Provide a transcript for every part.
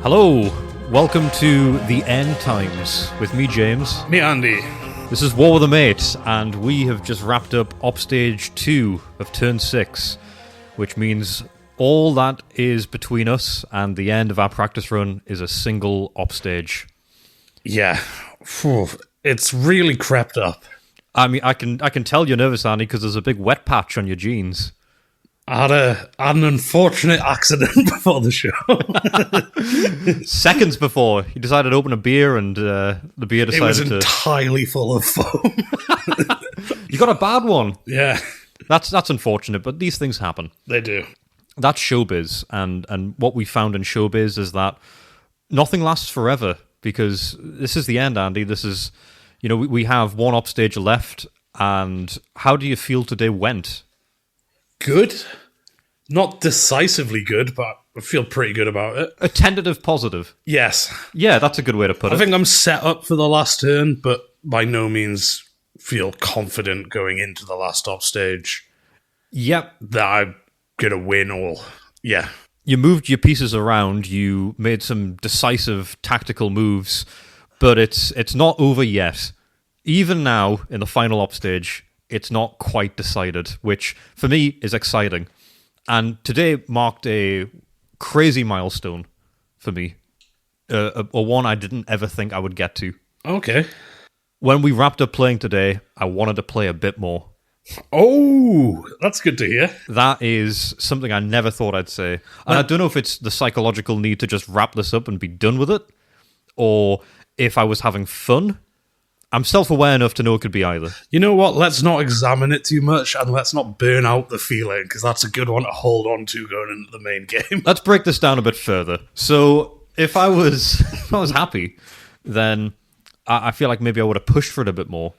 Hello, welcome to The End Times with me, James. Me, Andy. This is War with a Mate, and we have just wrapped up Upstage 2 of Turn 6, which means all that is between us and the end of our practice run is a single upstage. Yeah, Phew. It's really crept up. I mean, I can tell you're nervous, Andy, because there's a big wet patch on your jeans. I had an unfortunate accident before the show. Seconds before, you decided to open a beer, and the beer decided It was entirely full of foam. You got a bad one. Yeah. That's unfortunate, but these things happen. They do. That's showbiz, and what we found in showbiz is that nothing lasts forever, because this is the end, Andy. This is, we have one upstage left, and how do you feel today went? Good. Not decisively good, but I feel pretty good about it. A tentative positive. Yes. Yeah, that's a good way to put it. I think I'm set up for the last turn, but by no means feel confident going into the last upstage. Yep. That I'm going to win all. Yeah. You moved your pieces around, you made some decisive tactical moves, but it's not over yet. Even now, in the final upstage, it's not quite decided, which, for me, is exciting. And today marked a crazy milestone for me. A one I didn't ever think I would get to. Okay. When we wrapped up playing today, I wanted to play a bit more. Oh, that's good to hear. That is something I never thought I'd say. And I don't know if it's the psychological need to just wrap this up and be done with it, or if I was having fun. I'm self-aware enough to know it could be either. You know what? Let's not examine it too much, and let's not burn out the feeling, because that's a good one to hold on to going into the main game. Let's break this down a bit further. So, if I was happy, then I feel like maybe I would have pushed for it a bit more.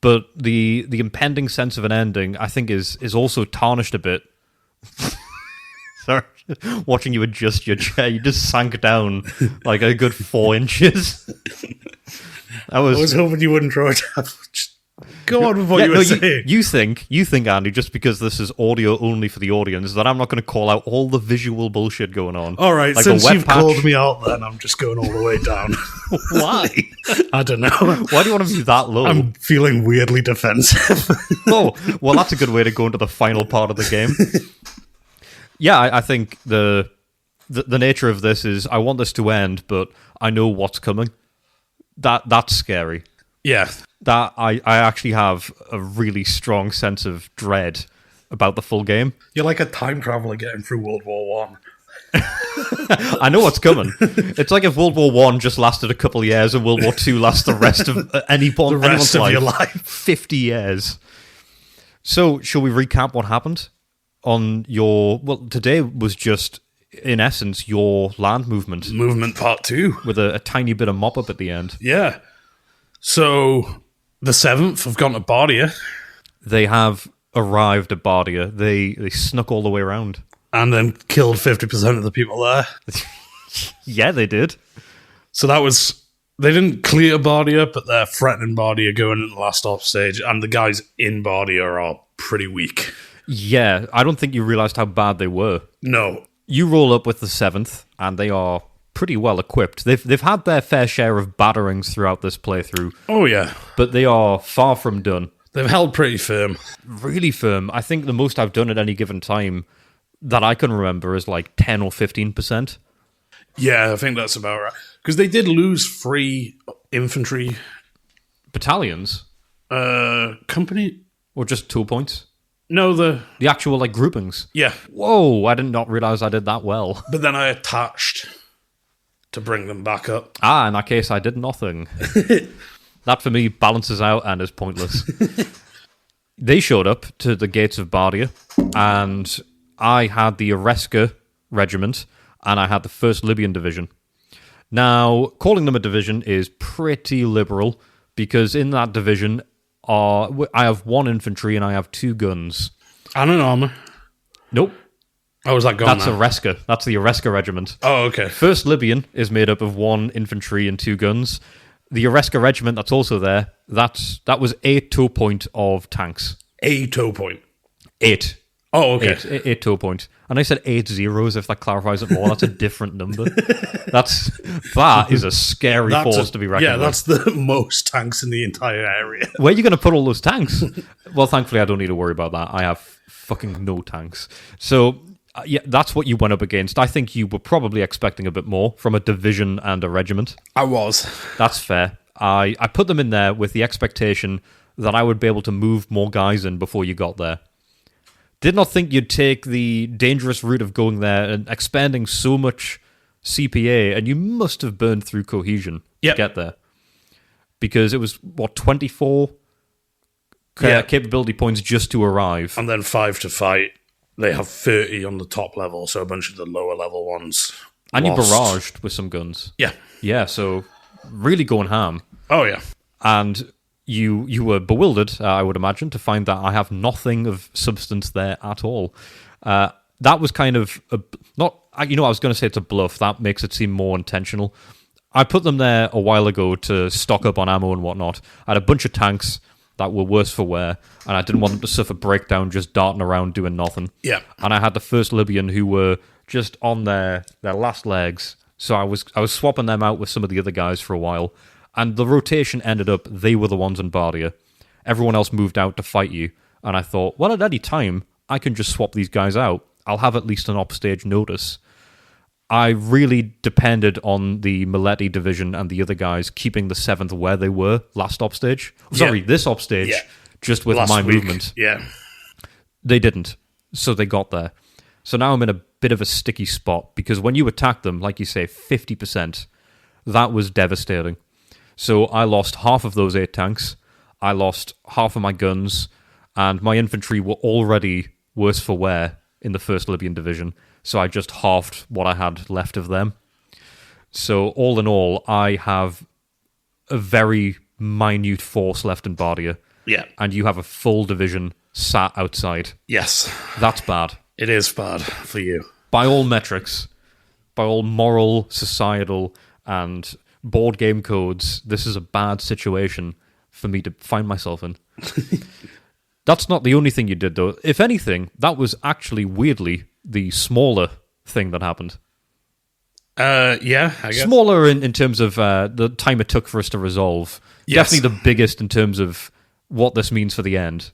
But the impending sense of an ending, I think, is also tarnished a bit. Sorry, watching you adjust your chair, you just sank down like a good 4 inches. I was hoping you wouldn't throw it out. Just go on with what you were saying. You think, Andy, just because this is audio only for the audience, that I'm not going to call out all the visual bullshit going on. All right, like since you've called me out, then I'm just going all the way down. Why? I don't know. Why do you want to be that low? I'm feeling weirdly defensive. Oh, well, that's a good way to go into the final part of the game. Yeah, I think the nature of this is I want this to end, but I know what's coming. That's scary. Yeah. That I actually have a really strong sense of dread about the full game. You're like a time traveler getting through World War One. I know what's coming. It's like if World War One just lasted a couple of years and World War Two lasts the rest of anyone's life, your life. 50 years. So, shall we recap what happened on your... Well, today was just, in essence, your land movement. Movement part 2. With a tiny bit of mop-up at the end. Yeah. So, the 7th have gone to Bardia. They have arrived at Bardia. They snuck all the way around. And then killed 50% of the people there. Yeah, they did. So that was... They didn't clear Bardia, but they're threatening Bardia going into the last upstage, and the guys in Bardia are pretty weak. Yeah, I don't think you realised how bad they were. No. You roll up with the 7th, and they are pretty well equipped. They've had their fair share of batterings throughout this playthrough. Oh, yeah. But they are far from done. They've held pretty firm. Really firm. I think the most I've done at any given time that I can remember is like 10 or 15%. Yeah, I think that's about right. Because they did lose 3 infantry... Battalions? Company? Or just 2 points? No, the actual, like, groupings? Yeah. Whoa, I did not realise I did that well. But then I attached to bring them back up. In that case, I did nothing. That, for me, balances out and is pointless. They showed up to the gates of Bardia, and I had the Oreska Regiment, and I had the 1st Libyan Division. Now, calling them a division is pretty liberal, because in that division, I have 1 infantry and I have 2 guns. And an armour. Nope. Oh, was that gone? That's Oreska. That's the Oreska Regiment. Oh, okay. 1st Libyan is made up of 1 infantry and 2 guns. The Oreska Regiment that's also there, that was 8 toe point of tanks. A toe point. 8. Oh, okay. Eight to a point. And I said 8 zeros, if that clarifies it more. That's a different number. That is a scary force to be reckoned with. Yeah, that's the most tanks in the entire area. Where are you going to put all those tanks? Well, thankfully, I don't need to worry about that. I have fucking no tanks. So, yeah, that's what you went up against. I think you were probably expecting a bit more from a division and a regiment. I was. That's fair. I put them in there with the expectation that I would be able to move more guys in before you got there. Did not think you'd take the dangerous route of going there and expending so much CPA, and you must have burned through cohesion to get there. Because it was, 24 capability points just to arrive. And then 5 to fight. They have 30 on the top level, so a bunch of the lower level ones And lost. you barraged with some guns. Yeah. Yeah, so really going ham. Oh, yeah. And you were bewildered, I would imagine, to find that I have nothing of substance there at all. That was kind of I was going to say it's a bluff. That makes it seem more intentional. I put them there a while ago to stock up on ammo and whatnot. I had a bunch of tanks that were worse for wear, and I didn't want them to suffer breakdown just darting around doing nothing. Yeah. And I had the first Libyan who were just on their last legs, so I was swapping them out with some of the other guys for a while. And the rotation ended up, they were the ones in Bardia. Everyone else moved out to fight you. And I thought, well, at any time, I can just swap these guys out. I'll have at least an upstage notice. I really depended on the Maletti division and the other guys keeping the 7th where they were last upstage. Sorry, this upstage, just with last my week. movement. Yeah. They didn't. So they got there. So now I'm in a bit of a sticky spot because when you attack them, like you say, 50%, that was devastating. So I lost half of those 8 tanks, I lost half of my guns, and my infantry were already worse for wear in the 1st Libyan Division, so I just halved what I had left of them. So all in all, I have a very minute force left in Bardia, and you have a full division sat outside. Yes. That's bad. It is bad for you. By all metrics, by all moral, societal, and board game codes, this is a bad situation for me to find myself in. That's not the only thing you did, though. If anything, that was actually, weirdly, the smaller thing that happened. Yeah, I guess. Smaller in terms of the time it took for us to resolve. Yes. Definitely the biggest in terms of what this means for the end.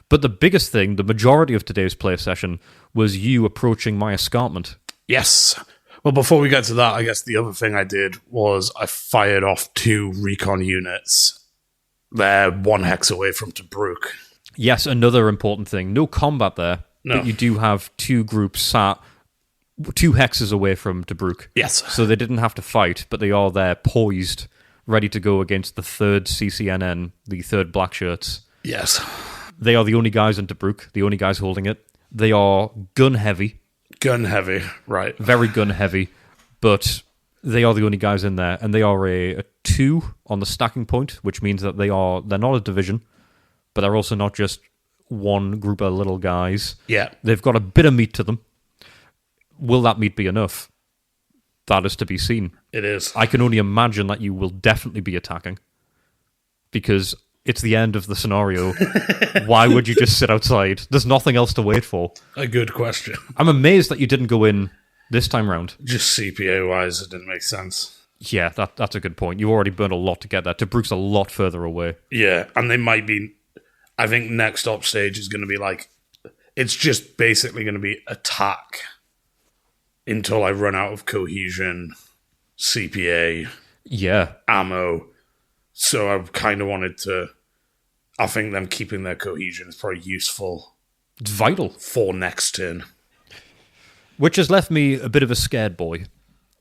But the biggest thing, the majority of today's play session, was you approaching my escarpment. Yes. Well, before we get to that, I guess the other thing I did was I fired off 2 recon units. They're 1 hex away from Tobruk. Yes, another important thing. No combat there, but you do have 2 groups sat 2 hexes away from Tobruk. Yes. So they didn't have to fight, but they are there poised, ready to go against the 3rd CCNN, the 3rd Black Shirts. Yes. They are the only guys in Tobruk, the only guys holding it. They are gun heavy. Gun heavy, right. Very gun heavy, but they are the only guys in there, and they are a 2 on the stacking point, which means that they're not a division, but they're also not just one group of little guys. Yeah. They've got a bit of meat to them. Will that meat be enough? That is to be seen. It is. I can only imagine that you will definitely be attacking, because it's the end of the scenario. Why would you just sit outside? There's nothing else to wait for. A good question. I'm amazed that you didn't go in this time round. Just CPA-wise, it didn't make sense. Yeah, that's a good point. You already burned a lot to get there. Tobruk's a lot further away. Yeah, and they might be... I think next up stage is going to be like... It's just basically going to be attack until I run out of cohesion, CPA, ammo. So I kind of wanted to... I think them keeping their cohesion is probably useful. It's vital. For next turn. Which has left me a bit of a scared boy.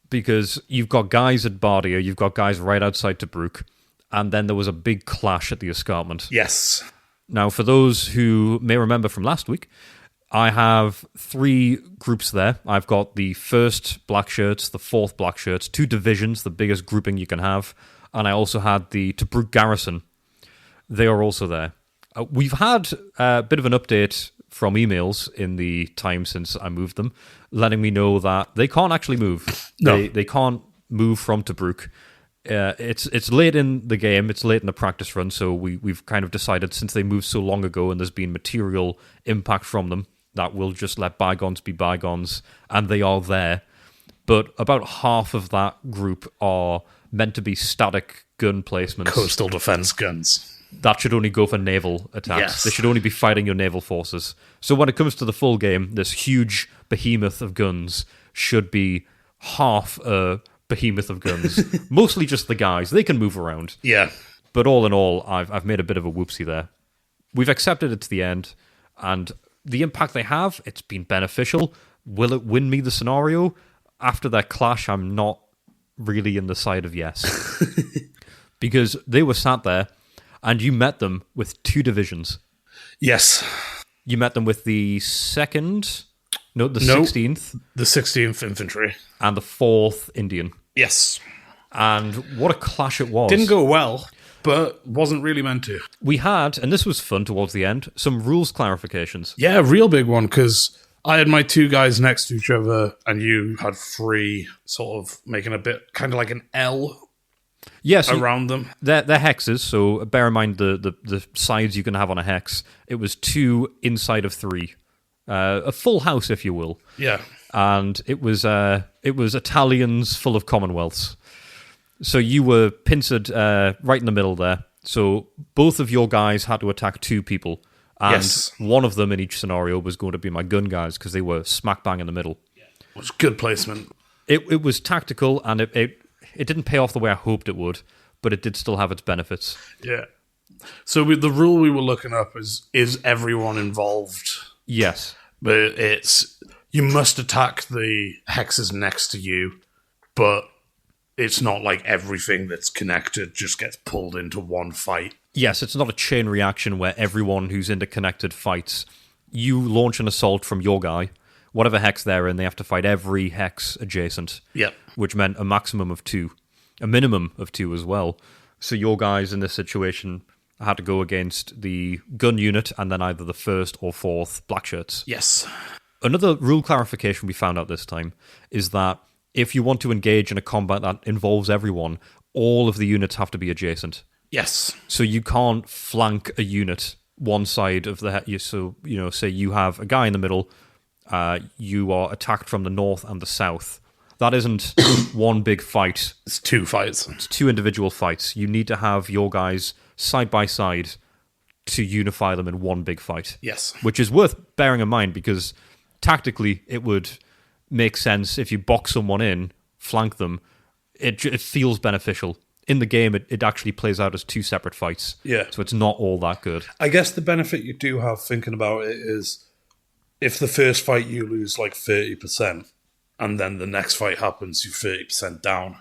Because you've got guys at Bardia, you've got guys right outside Tobruk, and then there was a big clash at the escarpment. Yes. Now, for those who may remember from last week, I have 3 groups there. I've got the 1st Black Shirts, the 4th Black Shirts, 2 divisions, the biggest grouping you can have, and I also had the Tobruk Garrison. They are also there. We've had a bit of an update from emails in the time since I moved them, letting me know that they can't actually move. No. They can't move from Tobruk. It's late in the game, it's late in the practice run, so we've kind of decided since they moved so long ago and there's been material impact from them, that will just let bygones be bygones, and they are there. But about half of that group are meant to be static gun placements. Coastal defense guns. That should only go for naval attacks. Yes. They should only be fighting your naval forces. So when it comes to the full game, this huge behemoth of guns should be half a behemoth of guns. Mostly just the guys. They can move around. Yeah. But all in all, I've made a bit of a whoopsie there. We've accepted it to the end, and the impact they have, it's been beneficial. Will it win me the scenario? After that clash, I'm not really in the side of yes. Because they were sat there, and you met them with 2 divisions. Yes. You met them with the 2nd... No, the 16th. The 16th Infantry. And the 4th Indian. Yes. And what a clash it was. Didn't go well, but wasn't really meant to. We had, and this was fun towards the end, some rules clarifications. Yeah, real big one, because I had my 2 guys next to each other, and you had 3 sort of making a bit, kind of like an L Yes, around them. They're hexes, so bear in mind the sides you can have on a hex. It was 2 inside of 3. A full house, if you will. Yeah. And it was Italians full of Commonwealths. So you were pincered right in the middle there. So both of your guys had to attack 2 people. And Yes. one of them in each scenario was going to be my gun guys because they were smack bang in the middle. It was good placement. It was tactical, and it didn't pay off the way I hoped it would, but it did still have its benefits. Yeah. So the rule we were looking up is everyone involved? Yes. But it's you must attack the hexes next to you, but it's not like everything that's connected just gets pulled into one fight. Yes, it's not a chain reaction where everyone who's interconnected fights. You launch an assault from your guy, whatever hex they're in, they have to fight every hex adjacent. Yep. Which meant a maximum of 2, a minimum of 2 as well. So your guys in this situation had to go against the gun unit and then either the 1st or 4th black shirts. Yes. Another rule clarification we found out this time is that if you want to engage in a combat that involves everyone, all of the units have to be adjacent. Yes. So you can't flank a unit one side of the... So, say you have a guy in the middle, you are attacked from the north and the south. That isn't one big fight. It's 2 fights. It's 2 individual fights. You need to have your guys side by side to unify them in one big fight. Yes. Which is worth bearing in mind because tactically it would make sense if you box someone in, flank them. It feels beneficial. In the game, it actually plays out as 2 separate fights. Yeah. So it's not all that good. I guess the benefit you do have thinking about it is if the first fight you lose like 30%, and then the next fight happens, you're 30% down.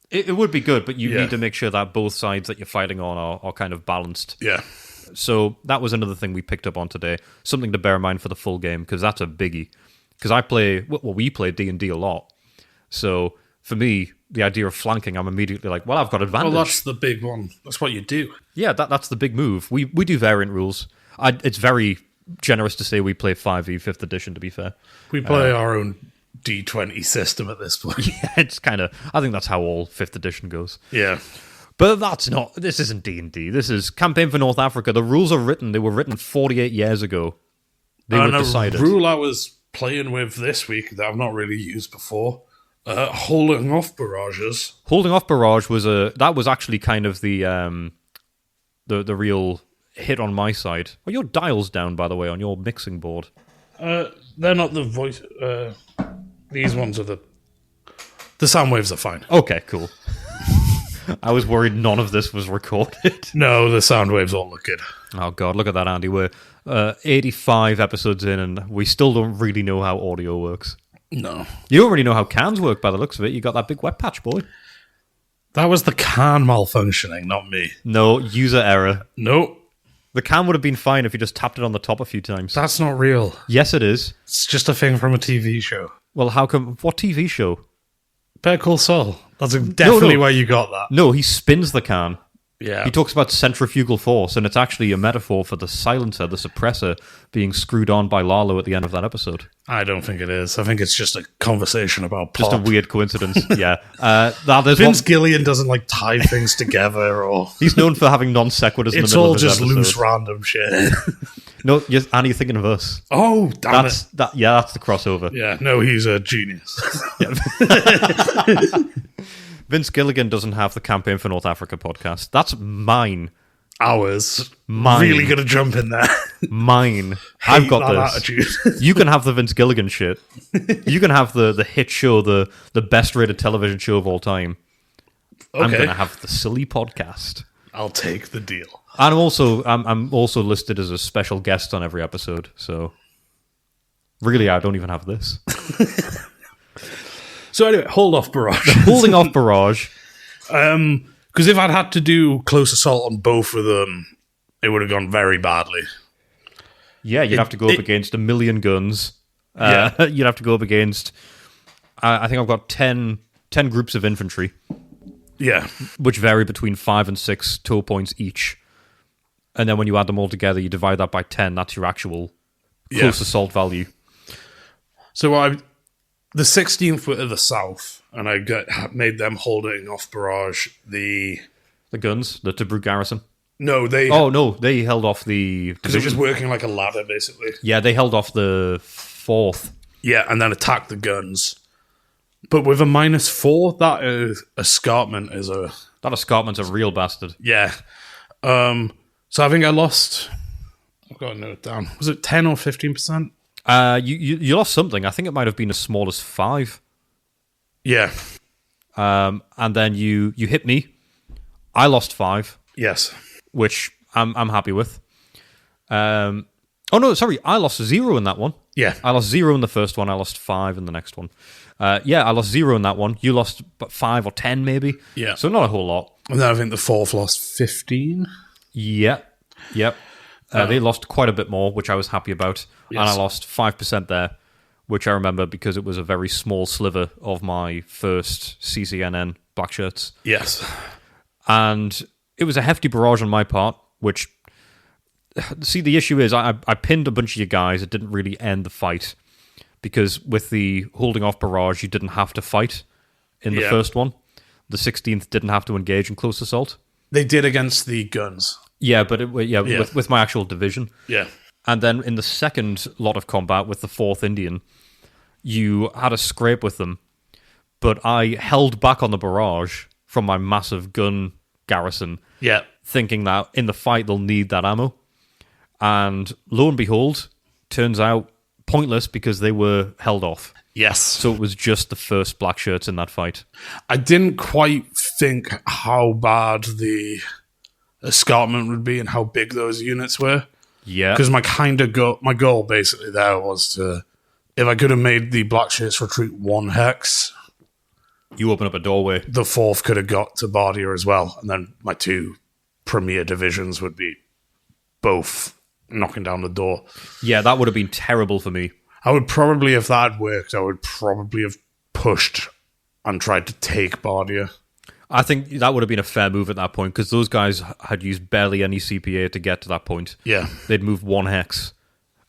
It would be good, but you Yeah. need to make sure that both sides that you're fighting on are kind of balanced. Yeah. So that was another thing we picked up on today. Something to bear in mind for the full game, because that's a biggie. Because we play D&D a lot. So for me, the idea of flanking, I'm immediately like, well, I've got advantage. Well, that's the big one. That's what you do. Yeah, that's the big move. We do variant rules. It's very generous to say we play 5e 5th edition, to be fair. We play our own D20 system at this point. It's kind of... I think that's how all 5th edition goes. Yeah. But this isn't D&D. This is Campaign for North Africa. The rules are written. They were written 48 years ago. They were decided. A rule I was playing with this week that I've not really used before, holding off barrages. Holding off barrage that was actually kind of the real hit on my side. Are your dials down, by the way, on your mixing board? They're not the voice. These ones are the sound waves are fine. Okay, cool. I was worried none of this was recorded. No, the sound waves all look good. Oh god, look at that, Andy. We're 85 episodes in and we still don't really know how audio works. No. You don't really know how cans work by the looks of it. You got that big wet patch, boy. That was the can malfunctioning, not me. No, user error. Nope. The can would have been fine if you just tapped it on the top a few times. That's not real. Yes, it is. It's just a thing from a TV show. Well, how come... What TV show? Better Call Saul. That's definitely where you got that. No, he spins the can. Yeah. He talks about centrifugal force, and it's actually a metaphor for the silencer, the suppressor, being screwed on by Lalo at the end of that episode. I don't think it is. I think it's just a conversation about pop. Just a weird coincidence. Yeah. That is Vince Gilligan doesn't like tie things together, or He's known for having non sequiturs in the it's middle all of his just episode. loose random shit. No, and you're thinking of us. Oh, damn it. That's the crossover. Yeah, no, he's a genius. Vince Gilligan doesn't have the Campaign for North Africa podcast. That's mine. Ours. Mine. Really gonna jump in there. Mine. I've got that this. attitude. You can have the Vince Gilligan shit. You can have the hit show, the best rated television show of all time. I'm Okay. going to have the silly podcast. I'll take the deal. And I'm also listed as a special guest on every episode. So really, I don't even have this. So anyway, hold off Barrage. Holding off Barrage. Because if I'd had to do close assault on both of them, it would have gone very badly. Yeah, you'd have to go up against a million guns. You'd have to go up against, I think I've got 10 groups of infantry, Yeah. which vary between 5 and 6 toll points each. And then when you add them all together, you divide that by 10. That's your actual close assault value. So the 16th were to the south, and I made them holding off Barrage. The guns, the Tobruk garrison. No, they They held off the because they're just division. working like a ladder, basically. Yeah, they held off the 4th. Yeah, and then attacked the guns. But with a -4, that escarpment is a... That escarpment's a real bastard. Yeah. So I think I lost... I've got to note it down. Was it 10 or 15%? You lost something. I think it might have been as small as 5. Yeah. And then you hit me. I lost 5, Yes. which I'm happy with. Oh no, sorry, I lost 0 in that one. Yeah. I lost 0 in the first one. I lost 5 in the next one. I lost 0 in that one. You lost 5 or 10 maybe. Yeah. So not a whole lot. And then I think the 4th lost 15. Yep. They lost quite a bit more, which I was happy about. Yes. And I lost 5% there, which I remember because it was a very small sliver of my first CCNN black shirts. Yes. And it was a hefty barrage on my part, which... See, the issue is I pinned a bunch of you guys. It didn't really end the fight. Because with the holding off barrage, you didn't have to fight in the first one. The 16th didn't have to engage in close assault. They did against the guns. Yeah, but with my actual division. Yeah. And then in the second lot of combat with the 4th Indian, you had a scrape with them. But I held back on the barrage from my massive gun garrison. Yeah. Thinking that in the fight they'll need that ammo. And lo and behold, turns out pointless because they were held off. Yes. So it was just the first black shirts in that fight. I didn't quite think how bad the escarpment would be and how big those units were. Yeah. Because my goal basically there was to, if I could have made the black shirts retreat 1 hex, You open up a doorway. the 4th could have got to Bardia as well, and then my 2 premier divisions would be both knocking down the door. Yeah, that would have been terrible for me. I would probably, if that had worked, I would probably have pushed and tried to take Bardia. I think that would have been a fair move at that point because those guys had used barely any CPA to get to that point. Yeah. They'd moved 1 hex.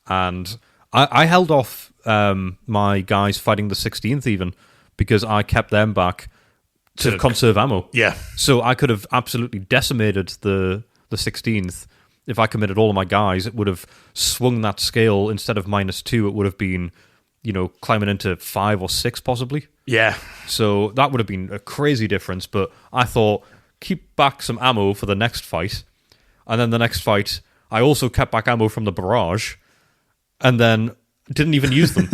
And I held off my guys fighting the 16th even because I kept them back to conserve ammo. Yeah. So I could have absolutely decimated the 16th. If I committed all of my guys, it would have swung that scale. Instead of -2, it would have been, climbing into 5 or 6 possibly. Yeah. So that would have been a crazy difference. But I thought, keep back some ammo for the next fight. And then the next fight, I also kept back ammo from the barrage. And then didn't even use them.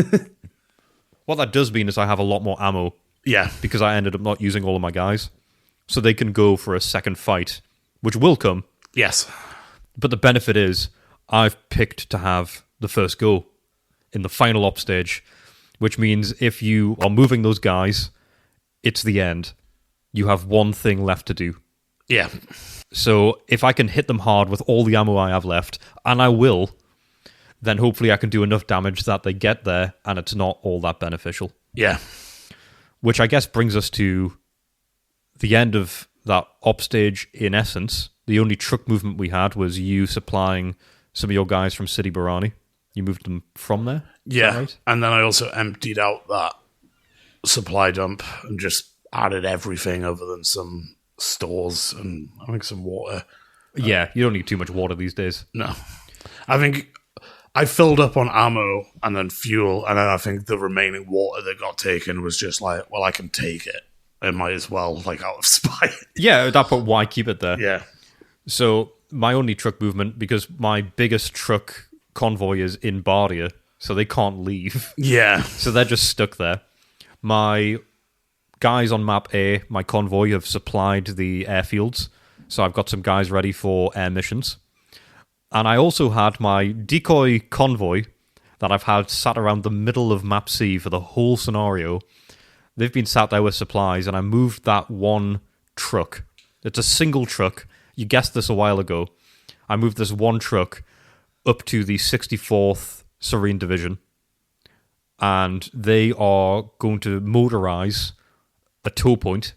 What that does mean is I have a lot more ammo. Yeah. Because I ended up not using all of my guys. So they can go for a second fight, which will come. Yes. But the benefit is I've picked to have the first go in the final op stage, which means if you are moving those guys, it's the end. You have one thing left to do. Yeah. So if I can hit them hard with all the ammo I have left, and I will, then hopefully I can do enough damage that they get there and it's not all that beneficial. Yeah. Which I guess brings us to the end of that op stage in essence. the only truck movement we had was you supplying some of your guys from City Barani. You moved them from there? Yeah, right? And then I also emptied out that supply dump and just added everything other than some stores and I think some water. Yeah, you don't need too much water these days. No. I think I filled up on ammo and then fuel, and then I think the remaining water that got taken was just like, well, I can take it. I might as well, like, out of spite. Yeah, at that point, why keep it there? Yeah. So my only truck movement, because my biggest truck convoy is in Bardia, so they can't leave. Yeah. So they're just stuck there. My guys on map A, my convoy, have supplied the airfields, so I've got some guys ready for air missions. And I also had my decoy convoy that I've had sat around the middle of map C for the whole scenario. They've been sat there with supplies, and I moved that one truck. It's a single truck. You guessed this a while ago. I moved this one truck up to the 64th Serene Division, and they are going to motorize a tow point,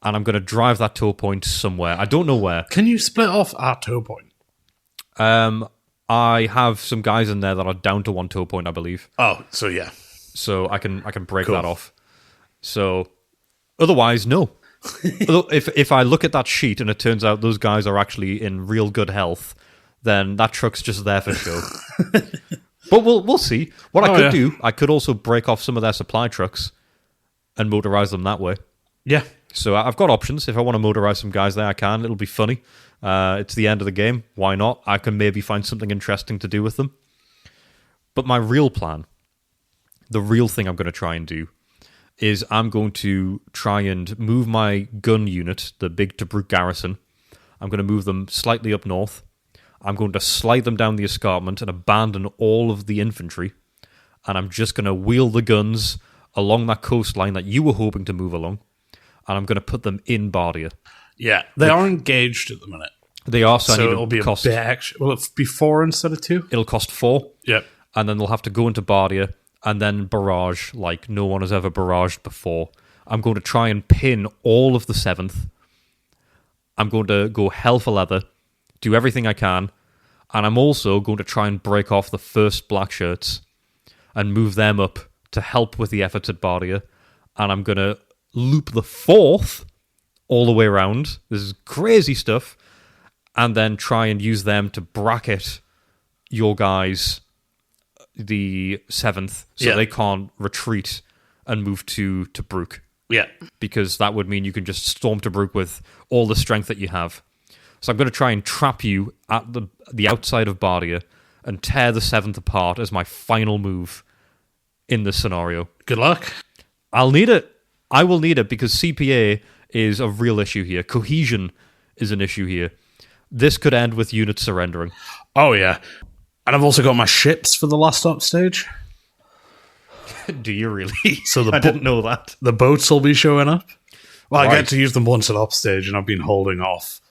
and I'm going to drive that tow point somewhere. I don't know where. Can you split off our tow point? I have some guys in there that are down to one tow point, I believe. Oh, so yeah. So I can break that off. So otherwise, no. if I look at that sheet and it turns out those guys are actually in real good health, then that truck's just there for show. But we'll see. What I could do, I could also break off some of their supply trucks and motorize them that way. Yeah. So I've got options. If I want to motorize some guys there, I can. It'll be funny. It's the end of the game. Why not? I can maybe find something interesting to do with them. But my real plan, the real thing I'm going to try and do, is I'm going to try and move my gun unit, the big Tobruk garrison. I'm going to move them slightly up north. I'm going to slide them down the escarpment and abandon all of the infantry. And I'm just going to wheel the guns along that coastline that you were hoping to move along. And I'm going to put them in Bardia. Yeah, they are engaged at the minute. They are, so it'll be a bit extra. Will it be 4 instead of 2? It'll cost 4. Yep. And then they'll have to go into Bardia and then barrage like no one has ever barraged before. I'm going to try and pin all of the 7th. I'm going to go hell for leather, do everything I can, and I'm also going to try and break off the 1st black shirts and move them up to help with the efforts at Bardia. And I'm going to loop the 4th all the way around. This is crazy stuff. And then try and use them to bracket your guys, the 7th, so they can't retreat and move to Tobruk. Yeah. Because that would mean you can just storm Tobruk with all the strength that you have. So I'm going to try and trap you at the outside of Bardia and tear the 7th apart as my final move in this scenario. Good luck. I'll need it. I will need it because CPA is a real issue here. Cohesion is an issue here. This could end with units surrendering. Oh, yeah. And I've also got my ships for the last up stage. Do you really? So I didn't know that. The boats will be showing up. Well, Right. I get to use them once at up stage, and I've been holding off.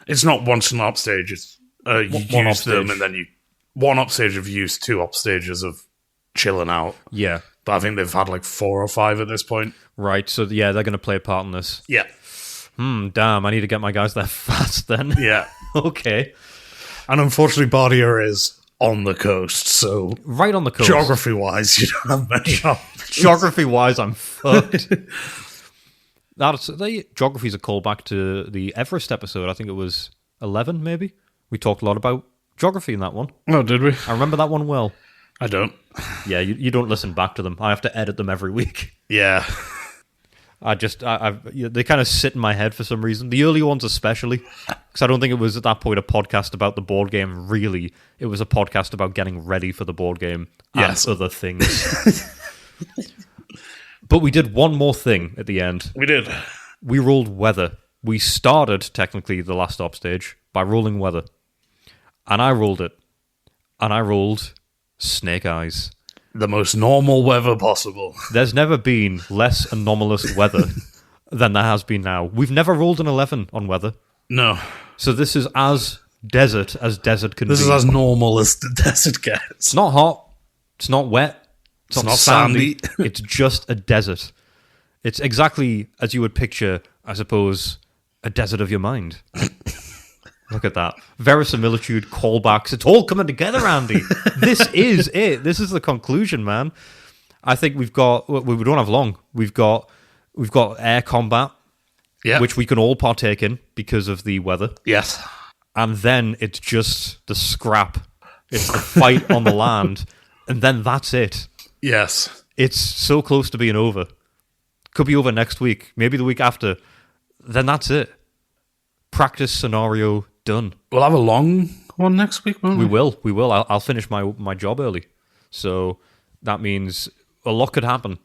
It's not once an up stage. It's you One use up them, stage. and then you 1 up stage of use, 2 up stages of chilling out. Yeah. But I think they've had like 4 or 5 at this point. Right. So, yeah, they're going to play a part in this. Yeah. Damn. I need to get my guys there fast then. Yeah. Okay. And unfortunately, Bardia is on the coast, so Right on the coast. geography-wise, you don't have many options. Geography-wise, I'm fucked. Geography's a callback to the Everest episode. I think it was 11, maybe. We talked a lot about geography in that one. Oh, did we? I remember that one well. I don't. Yeah, you don't listen back to them. I have to edit them every week. Yeah. They kind of sit in my head for some reason. The early ones especially, because I don't think it was at that point a podcast about the board game, really. It was a podcast about getting ready for the board game and other things. But we did one more thing at the end. We did. We rolled weather. We started, technically, the last op stage by rolling weather. And I rolled it. And I rolled snake eyes. The most normal weather possible. There's never been less anomalous weather than there has been now. We've never rolled an 11 on weather. No. So this is as desert can be. This is as normal as the desert gets. It's not hot. It's not wet. It's not sandy. It's just a desert. It's exactly as you would picture, I suppose, a desert of your mind. Look at that. Verisimilitude, callbacks. It's all coming together, Andy. This is it. This is the conclusion, man. I think we don't have long. We've got air combat, which we can all partake in because of the weather. Yes. And then it's just the scrap. It's the fight on the land. And then that's it. Yes. It's so close to being over. Could be over next week, maybe the week after. Then that's it. Practice scenario done. We'll have a long one next week, won't we? We will. I'll finish my job early. So that means a lot could happen.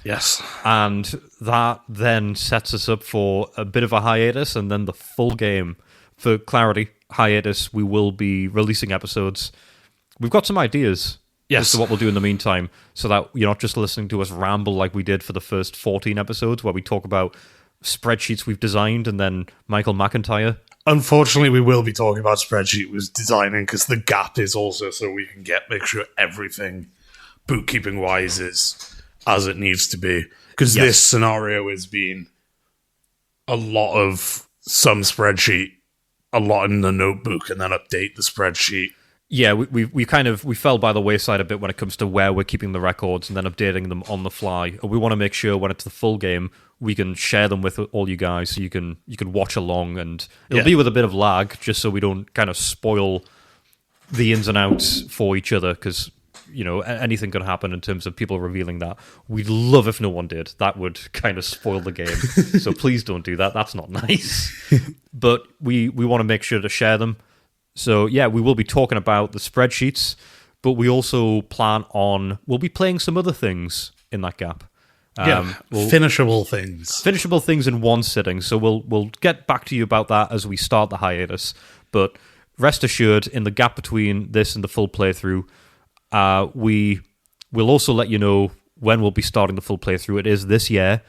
Yes. And that then sets us up for a bit of a hiatus and then the full game. For clarity, hiatus, we will be releasing episodes. We've got some ideas as to what we'll do in the meantime, so that you're not just listening to us ramble like we did for the first 14 episodes, where we talk about spreadsheets we've designed and then Michael McIntyre. Unfortunately, we will be talking about spreadsheet was designing because the gap is also so we can make sure everything bookkeeping-wise is as it needs to be. Because this scenario has been a lot of some spreadsheet, a lot in the notebook, and then update the spreadsheet. Yeah, we fell by the wayside a bit when it comes to where we're keeping the records and then updating them on the fly. We want to make sure when it's the full game, we can share them with all you guys so you can watch along, and it'll be with a bit of lag just so we don't kind of spoil the ins and outs for each other, because anything could happen in terms of people revealing that. We'd love if no one did. That would kind of spoil the game. So please don't do that. That's not nice. But we want to make sure to share them. So yeah, we will be talking about the spreadsheets, but we also we'll be playing some other things in that gap. Finishable things. Finishable things in one sitting. So we'll get back to you about that as we start the hiatus. But rest assured, in the gap between this and the full playthrough, we will also let you know when we'll be starting the full playthrough. It is this year.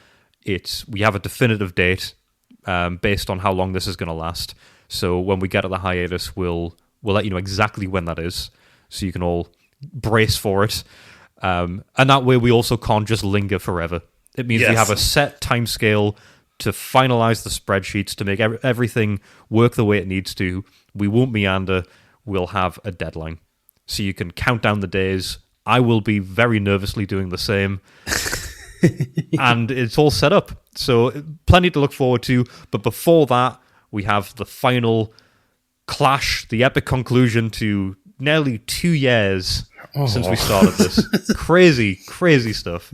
We have a definitive date based on how long this is going to last. So when we get to the hiatus, we'll let you know exactly when that is, so you can all brace for it. And that way, we also can't just linger forever. It means we have a set timescale to finalize the spreadsheets, to make everything work the way it needs to. We won't meander. We'll have a deadline. So you can count down the days. I will be very nervously doing the same. And it's all set up. So plenty to look forward to. But before that, we have the final clash, the epic conclusion to nearly 2 years since we started this. Crazy, crazy stuff.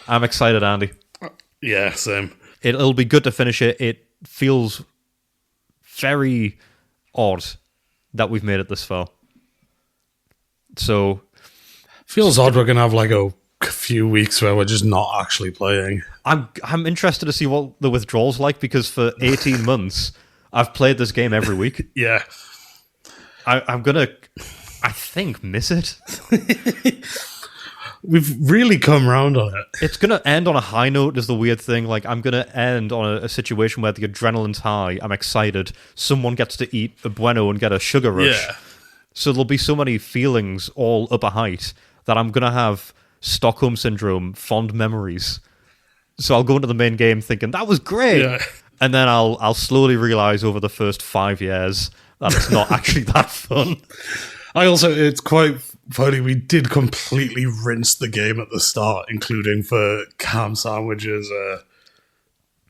I'm excited, Andy. Yeah, same. It'll be good to finish it. It feels very odd that we've made it this far. So feels odd we're gonna have like a few weeks where we're just not actually playing. I'm interested to see what the withdrawal's like, because for 18 months I've played this game every week. Yeah. I'm gonna, I think, miss it. We've really come round on it. It's gonna end on a high note is the weird thing. Like, I'm gonna end on a situation where the adrenaline's high, I'm excited, someone gets to eat a bueno and get a sugar rush. Yeah. So there'll be so many feelings all up a height that I'm gonna have Stockholm Syndrome, fond memories. So I'll go into the main game thinking, that was great! Yeah. And then I'll slowly realise over the first 5 years that it's not actually that fun. It's quite funny, we did completely rinse the game at the start, including for Cam Sandwich's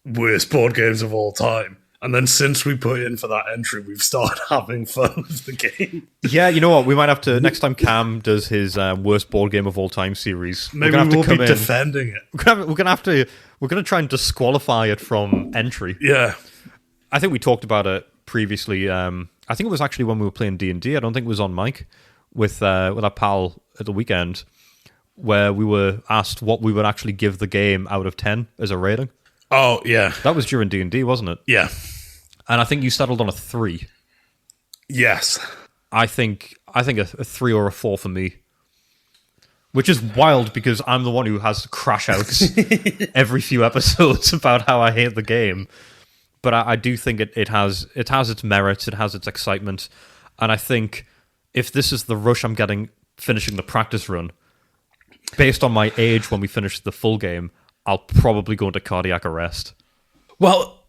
worst board games of all time. And then since we put in for that entry, we've started having fun with the game. Yeah, you know what? We might have to, next time Cam does his worst board game of all time series, maybe we'll be defending it. We're going to try and disqualify it from entry. Yeah. I think we talked about it previously. I think it was actually when we were playing D&D. I don't think it was on mic with our pal at the weekend, where we were asked what we would actually give the game out of 10 as a rating. Oh, yeah. That was during D&D, wasn't it? Yeah. And I think you settled on a 3. Yes. I think a 3 or a 4 for me. Which is wild, because I'm the one who has crash outs every few episodes about how I hate the game. But I do think it has its merits, it has its excitement. And I think if this is the rush I'm getting finishing the practice run, based on my age when we finish the full game, I'll probably go into cardiac arrest. Well,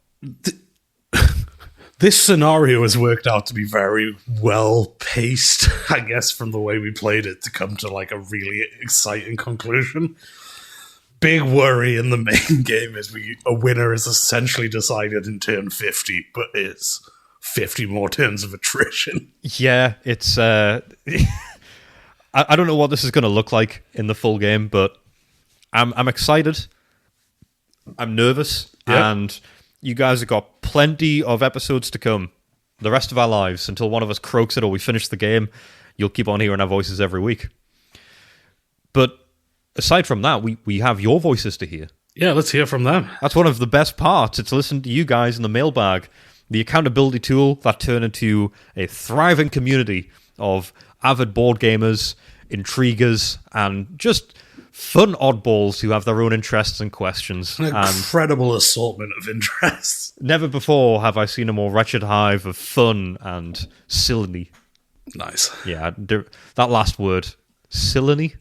This scenario has worked out to be very well paced, I guess, from the way we played it to come to like a really exciting conclusion. Big worry in the main game is a winner is essentially decided in turn 50, but it's 50 more turns of attrition. Yeah, it's... I don't know what this is going to look like in the full game, but I'm excited. I'm nervous, and you guys have got plenty of episodes to come. The rest of our lives, until one of us croaks it or we finish the game, you'll keep on hearing our voices every week. But aside from that, we have your voices to hear. Yeah, let's hear from them. That's one of the best parts. It's listening to you guys in the mailbag, the accountability tool that turned into a thriving community of avid board gamers, intriguers, and just fun oddballs who have their own interests and questions. An incredible assortment of interests. Never before have I seen a more wretched hive of fun and silly. Nice. Yeah, that last word, silly,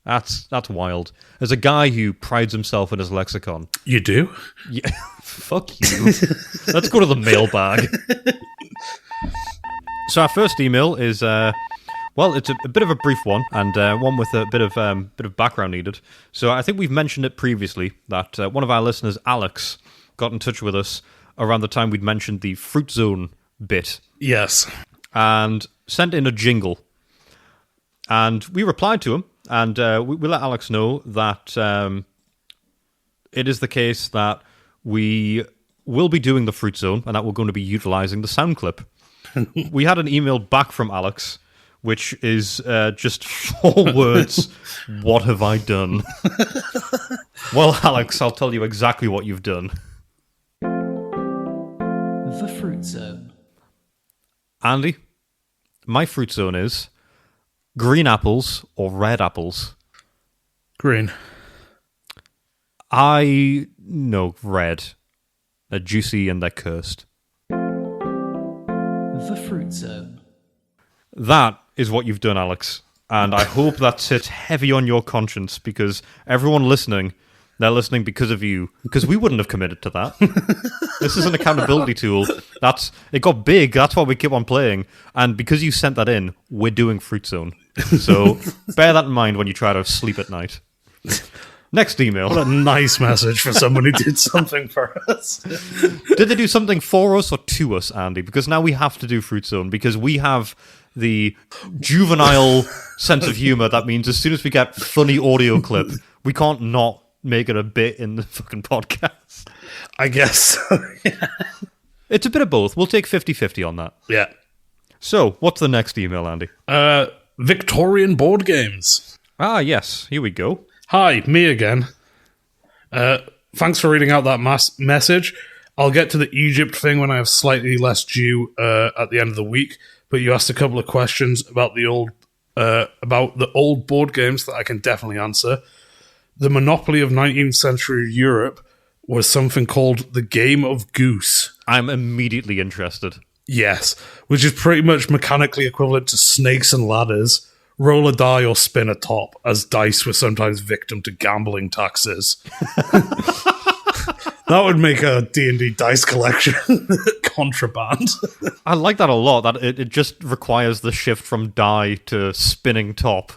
that's wild. As a guy who prides himself in his lexicon. You do? Yeah, fuck you. Let's go to the mailbag. So our first email is... well, it's a bit of a brief one, and one with a bit of background needed. So I think we've mentioned it previously, that one of our listeners, Alex, got in touch with us around the time we'd mentioned the Fruit Zone bit. Yes. And sent in a jingle. And we replied to him, and we let Alex know that it is the case that we will be doing the Fruit Zone, and that we're going to be utilising the sound clip. We had an email back from Alex, which is just 4 words, what have I done? Well, Alex, I'll tell you exactly what you've done. The Fruit Zone. Andy, my Fruit Zone is green apples or red apples. Green. I know red. They're juicy and they're cursed. The Fruit Zone. That is what you've done, Alex. And I hope that sits heavy on your conscience, because everyone listening, they're listening because of you. Because we wouldn't have committed to that. This is an accountability tool. It got big, that's why we keep on playing. And because you sent that in, we're doing Fruit Zone. So bear that in mind when you try to sleep at night. Next email. What a nice message for someone who did something for us. Did they do something for us or to us, Andy? Because now we have to do Fruit Zone, because we have the juvenile sense of humor. That means as soon as we get funny audio clip, we can't not make it a bit in the fucking podcast. I guess so, yeah. It's a bit of both. We'll take 50-50 on that. Yeah. So, what's the next email, Andy? Victorian board games. Ah, yes. Here we go. Hi, me again. Thanks for reading out that message. I'll get to the Egypt thing when I have slightly less due at the end of the week. But you asked a couple of questions about the old board games that I can definitely answer. The monopoly of 19th century Europe was something called the Game of Goose. I'm immediately interested. Yes, which is pretty much mechanically equivalent to snakes and ladders. Roll a die or spin a top, as dice were sometimes victim to gambling taxes. That would make a D&D dice collection contraband. I like that a lot, that it just requires the shift from die to spinning top.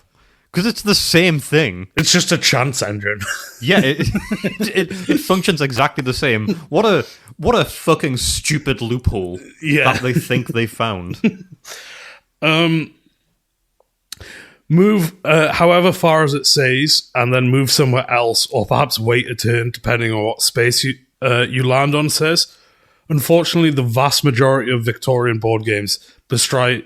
Because it's the same thing. It's just a chance engine. Yeah, it functions exactly the same. What a fucking stupid loophole that they think they found. Move however far as it says, and then move somewhere else, or perhaps wait a turn, depending on what space you land on, says. Unfortunately, the vast majority of Victorian board games, beside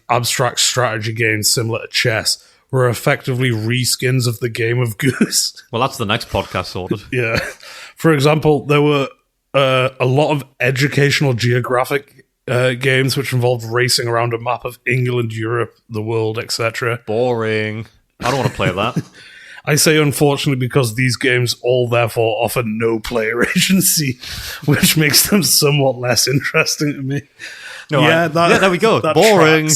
abstract strategy games similar to chess, were effectively reskins of the Game of Goose. Well, that's the next podcast sorted. Yeah. For example, there were a lot of educational geographic games which involved racing around a map of England, Europe, the world, etc. Boring. I don't want to play that. I say unfortunately because these games all therefore offer no player agency, which makes them somewhat less interesting to me. No, there we go. Boring.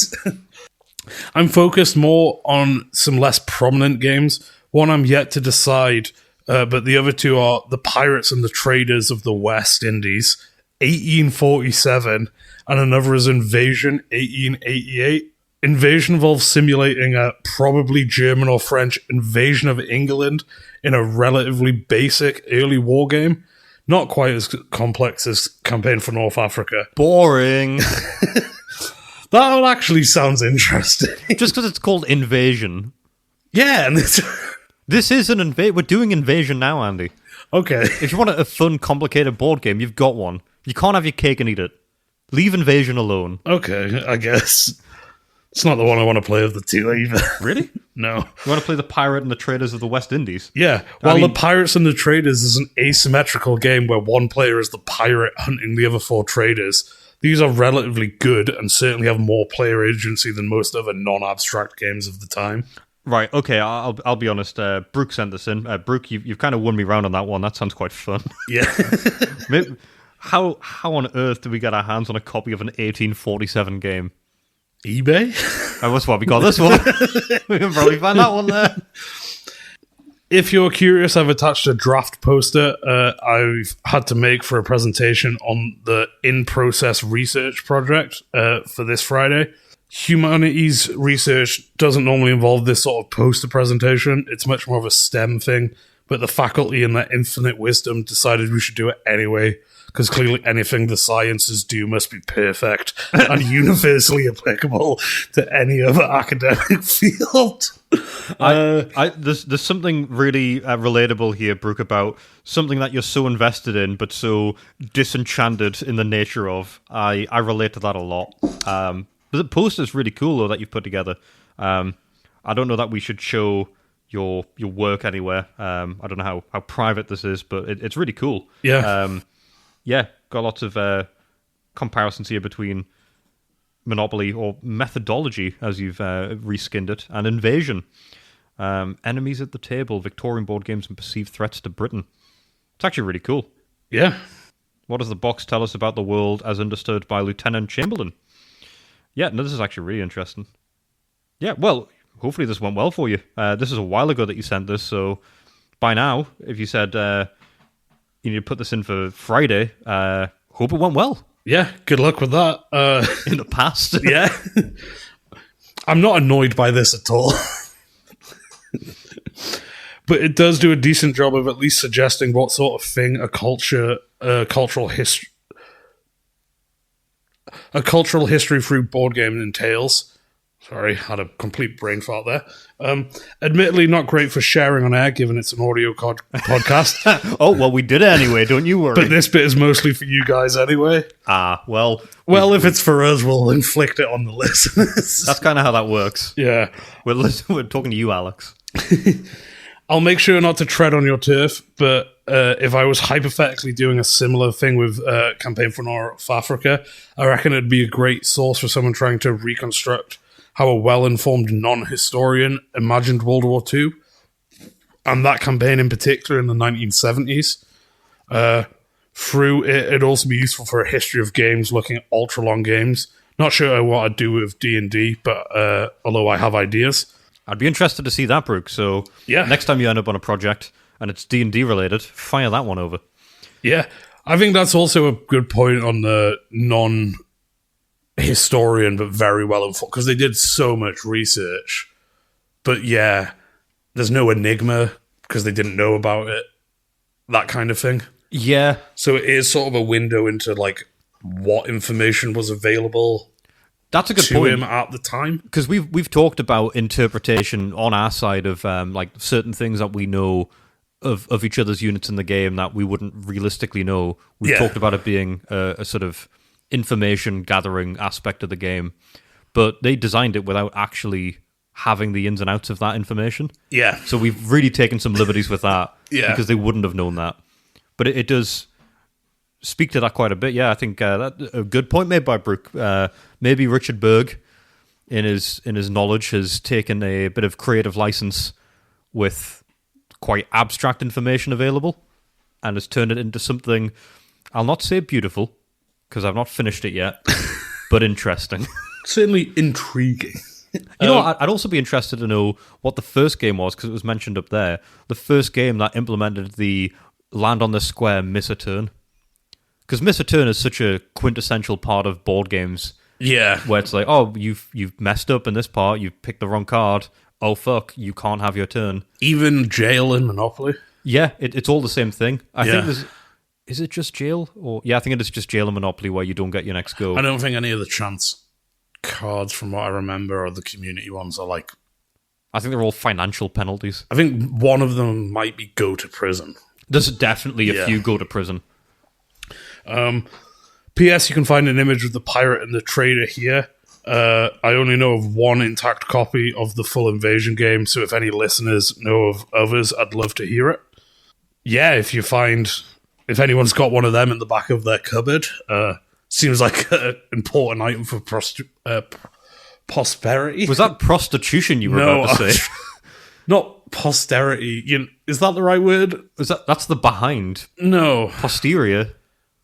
I'm focused more on some less prominent games. One I'm yet to decide, but the other two are the Pirates and the Traders of the West Indies. 1847, and another is Invasion 1888. Invasion involves simulating a probably German or French invasion of England in a relatively basic early war game. Not quite as complex as Campaign for North Africa. Boring. That one actually sounds interesting. Just because it's called Invasion. Yeah, and This is an invasion. We're doing Invasion now, Andy. okay. If you want a fun, complicated board game, you've got one. You can't have your cake and eat it. Leave Invasion alone. Okay, I guess. It's not the one I want to play of the two either. Really? No. You want to play the Pirate and the Traders of the West Indies? Yeah, while the Pirates and the Traders is an asymmetrical game where one player is the pirate hunting the other four traders. These are relatively good and certainly have more player agency than most other non-abstract games of the time. Right, okay, I'll be honest. Brooke sent this in. Brooke, you've kind of won me round on that one. That sounds quite fun. Yeah. Maybe, how on earth do we get our hands on a copy of an 1847 game? eBay? That's why we got this one. We can probably find that one there. If you're curious, I've attached a draft poster I've had to make for a presentation on the in-process research project for this Friday. Humanities research doesn't normally involve this sort of poster presentation. It's much more of a STEM thing, but the faculty in their infinite wisdom decided we should do it anyway, because clearly anything the sciences do must be perfect and universally applicable to any other academic field. There's something really relatable here, Brooke, about something that you're so invested in but so disenchanted in the nature of. I relate to that a lot. But the poster's really cool, though, that you've put together. I don't know that we should show your work anywhere. I don't know how private this is, but it's really cool. Yeah. Yeah, got lots of comparisons here between Monopoly, or methodology, as you've reskinned it, and Invasion. Enemies at the table, Victorian board games, and perceived threats to Britain. It's actually really cool. Yeah. What does the box tell us about the world as understood by Lieutenant Chamberlain? Yeah, no, this is actually really interesting. Yeah, well, hopefully this went well for you. This is a while ago that you sent this, so by now, if you said you need to put this in for Friday, hope it went well. Yeah, good luck with that. In the past. Yeah. I'm not annoyed by this at all. But it does do a decent job of at least suggesting what sort of thing a cultural history through board games entails. Sorry, had a complete brain fart there. Admittedly, not great for sharing on air, given it's an audio podcast. Oh, well, we did it anyway, don't you worry. But this bit is mostly for you guys anyway. Well, if it's for us, we'll inflict it on the listeners. that's kind of how that works. Yeah. We're talking to you, Alex. I'll make sure not to tread on your turf, but if I was hypothetically doing a similar thing with Campaign for North Africa, I reckon it'd be a great source for someone trying to reconstruct how a well-informed non-historian imagined World War II, and that campaign in particular in the 1970s. Through it, it'd also be useful for a history of games, looking at ultra-long games. Not sure what I'd do with D&D, but although I have ideas. I'd be interested to see that, Brooke. So yeah. Next time you end up on a project and it's D&D related, fire that one over. Yeah, I think that's also a good point on the non-historian, but very well informed, because they did so much research. But yeah, there's no enigma because they didn't know about it, that kind of thing. Yeah. So it is sort of a window into like what information was available. That's a good to point. him at the time, because we've talked about interpretation on our side of like certain things that we know of each other's units in the game that we wouldn't realistically know. We've talked about it being a sort of information gathering aspect of the game, but they designed it without actually having the ins and outs of that information. Yeah. So we've really taken some liberties with that. Yeah. Because they wouldn't have known that. But it does speak to that quite a bit. Yeah, I think that a good point made by Brooke. Maybe Richard Berg, in his knowledge, has taken a bit of creative license with quite abstract information available and has turned it into something, I'll not say beautiful, because I've not finished it yet, but interesting. Certainly intriguing. You know, I'd also be interested to know what the first game was, because it was mentioned up there. The first game that implemented the land on the square, miss a turn. Because Miss a Turn is such a quintessential part of board games. Yeah. Where it's like, oh, you've messed up in this part, you've picked the wrong card. Oh, fuck, you can't have your turn. Even jail in Monopoly. Yeah, it's all the same thing. I Yeah. think there's... Is it just jail? Or yeah, I think it is just jail and Monopoly where you don't get your next go. I don't think any of the chance cards, from what I remember, or the community ones are like... I think they're all financial penalties. I think one of them might be go to prison. There's definitely a Yeah. few go to prison. P.S. You can find an image of the pirate and the trader here. I only know of one intact copy of the full Invasion game, so if any listeners know of others, I'd love to hear it. Yeah, if anyone's got one of them in the back of their cupboard, seems like an important item for posterity. Was that prostitution you were about to say? Not posterity. Is that the right word? That's the behind. No. Posterior.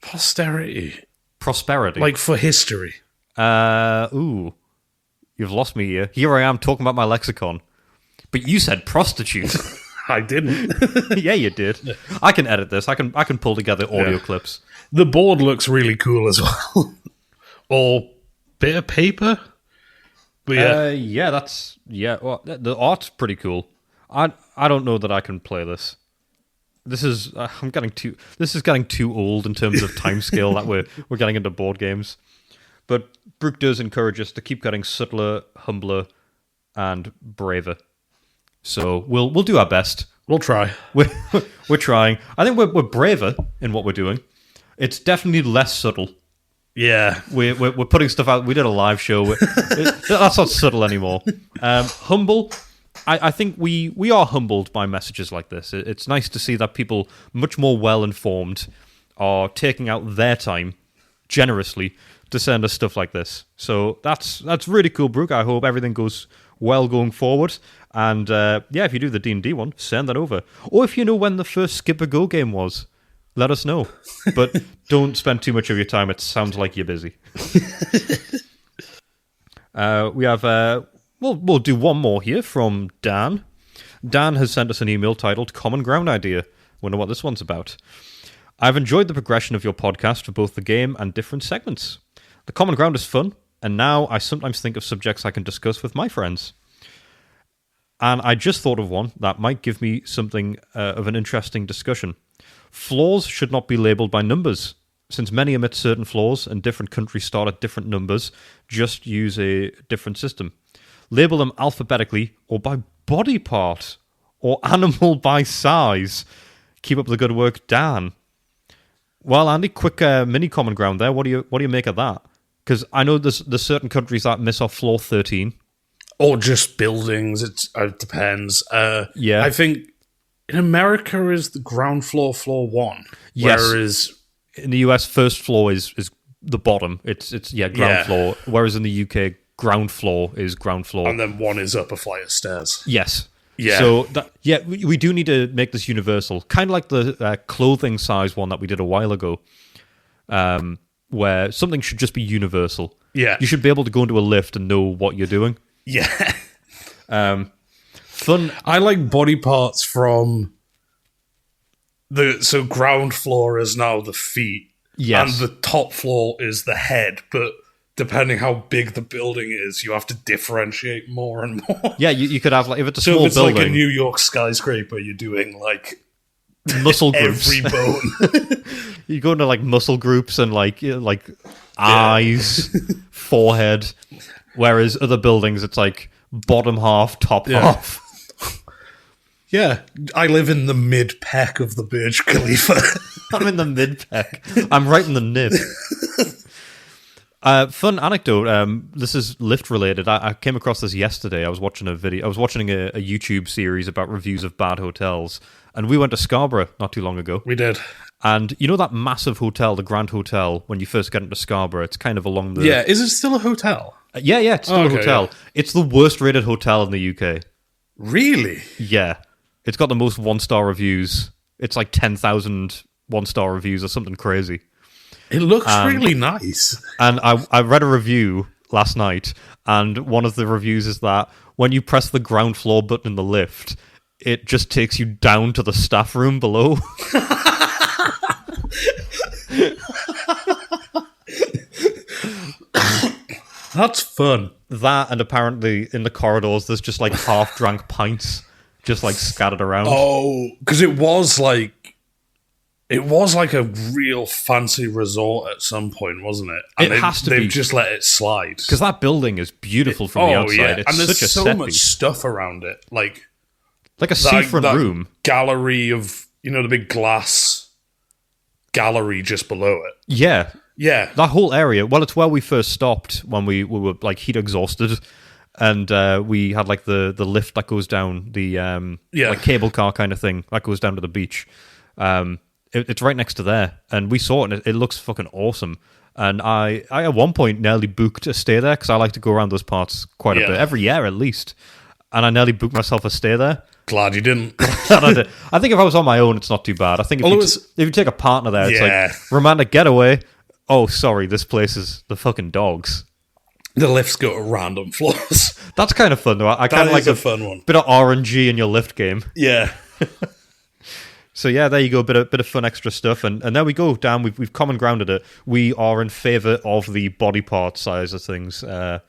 Posterity. Prosperity. Like for history. Ooh. You've lost me here. Here I am talking about my lexicon. But you said prostitute. I didn't. Yeah, you did. I can edit this. I can pull together audio Yeah. clips. The board looks really cool as well. All bit of paper. But yeah. Well, the art's pretty cool. I don't know that I can play this. This is getting too old in terms of timescale that we're getting into board games. But Brooke does encourage us to keep getting subtler, humbler, and braver. So we'll do our best. we'll try. We're trying. I think we're braver in what we're doing. It's definitely less subtle. Yeah. We're putting stuff out. We did a live show. That's not subtle anymore. Humble. I think we are humbled by messages like this. It's nice to see that people much more well-informed are taking out their time generously to send us stuff like this. So that's really cool, Brooke. I hope everything goes well going forward. And if you do the D&D one, send that over. Or if you know when the first Skip a Go game was, let us know. But don't spend too much of your time. It sounds like you're busy. We have... We'll do one more here from Dan. Dan has sent us an email titled Common Ground Idea. Wonder what this one's about. I've enjoyed the progression of your podcast for both the game and different segments. The Common Ground is fun, and now I sometimes think of subjects I can discuss with my friends. And I just thought of one that might give me something of an interesting discussion. Floors should not be labelled by numbers. Since many emit certain floors and different countries start at different numbers, just use a different system. Label them alphabetically or by body part or animal by size. Keep up the good work, Dan. Well, Andy, quick mini common ground there. What do you make of that? Because I know there's certain countries that miss off floor 13. Or just buildings. It depends. Yeah. I think in America is the ground floor 1. Yes. Whereas In the US, first floor is the bottom. It's ground floor. Whereas in the UK, ground floor is ground floor. and then 1 is up a flight of stairs. Yes. Yeah. So we do need to make this universal, kind of like the clothing size one that we did a while ago, where something should just be universal. Yeah. You should be able to go into a lift and know what you're doing. Yeah. Fun. I like body parts from so ground floor is now the feet. Yes. And the top floor is the head, but depending how big the building is, you have to differentiate more and more. Yeah, you could have, like, if it's a So small if it's building, like a New York skyscraper, you're doing like muscle groups. every bone. You go into like muscle groups and like eyes, forehead. Whereas other buildings, it's like bottom half, top half. Yeah, I live in the mid-peck of the Burj Khalifa. I'm in the mid-peck. I'm right in the nib. Fun anecdote. This is lift related. I came across this yesterday. I was watching a video. I was watching a YouTube series about reviews of bad hotels, and we went to Scarborough not too long ago. We did. And you know that massive hotel, the Grand Hotel, when you first get into Scarborough, it's kind of along the... Yeah, is it still a hotel? Yeah, it's still a Okay, hotel. yeah. It's the worst rated hotel in the UK. Really? Yeah. It's got the most one-star reviews. It's like 10,000 one-star reviews or something crazy. It looks really nice. And I read a review last night, and one of the reviews is that when you press the ground floor button in the lift, it just takes you down to the staff room below. That's fun. That, and apparently in the corridors, there's just like half-drank pints just like scattered around. Oh, because it was like a real fancy resort at some point, wasn't it? And It has to be. They've just let it slide. Because that building is beautiful from the outside. It's and there's such a so set much piece. stuff around it, like A seafront room. gallery of the big glass gallery just below it. Yeah. Yeah, That whole area, well, it's where we first stopped when we were like heat exhausted, and we had like the lift that goes down the like cable car kind of thing that goes down to the beach. It's right next to there, and we saw it, and it looks fucking awesome. And I at one point nearly booked a stay there because I like to go around those parts quite a bit, every year at least. And I nearly booked myself a stay there. glad you didn't. I think if I was on my own, it's not too bad. I think if you take a partner there, it's like romantic getaway. Oh, sorry, this place is the fucking dogs. The lifts go to random floors. That's kind of fun, though. I kind of like a fun one. Bit of RNG in your lift game. Yeah. So yeah, there you go. Bit of fun extra stuff, and there we go. Dan, we've common grounded it. We are in favour of the body part size of things. I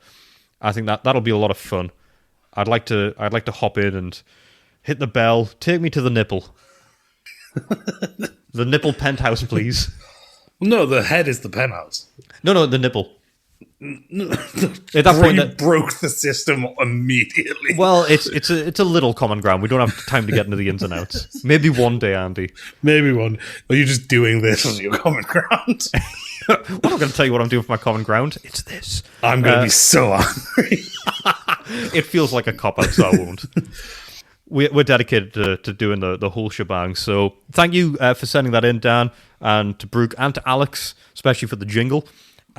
think that'll be a lot of fun. I'd like to hop in and hit the bell. Take me to the nipple. The nipple penthouse, please. No, the head is the penthouse. No, the nipple. No, At that point, that broke the system immediately. well, it's a little common ground. We don't have time to get into the ins and outs. Maybe one day, Andy. Maybe one. Are you just doing this as your common ground? Well, I'm not going to tell you what I'm doing for my common ground. It's this. I'm going to be so angry. It feels like a cop-out, so I won't. We're dedicated to doing the whole shebang. So thank you for sending that in, Dan, and to Brooke and to Alex, especially for the jingle.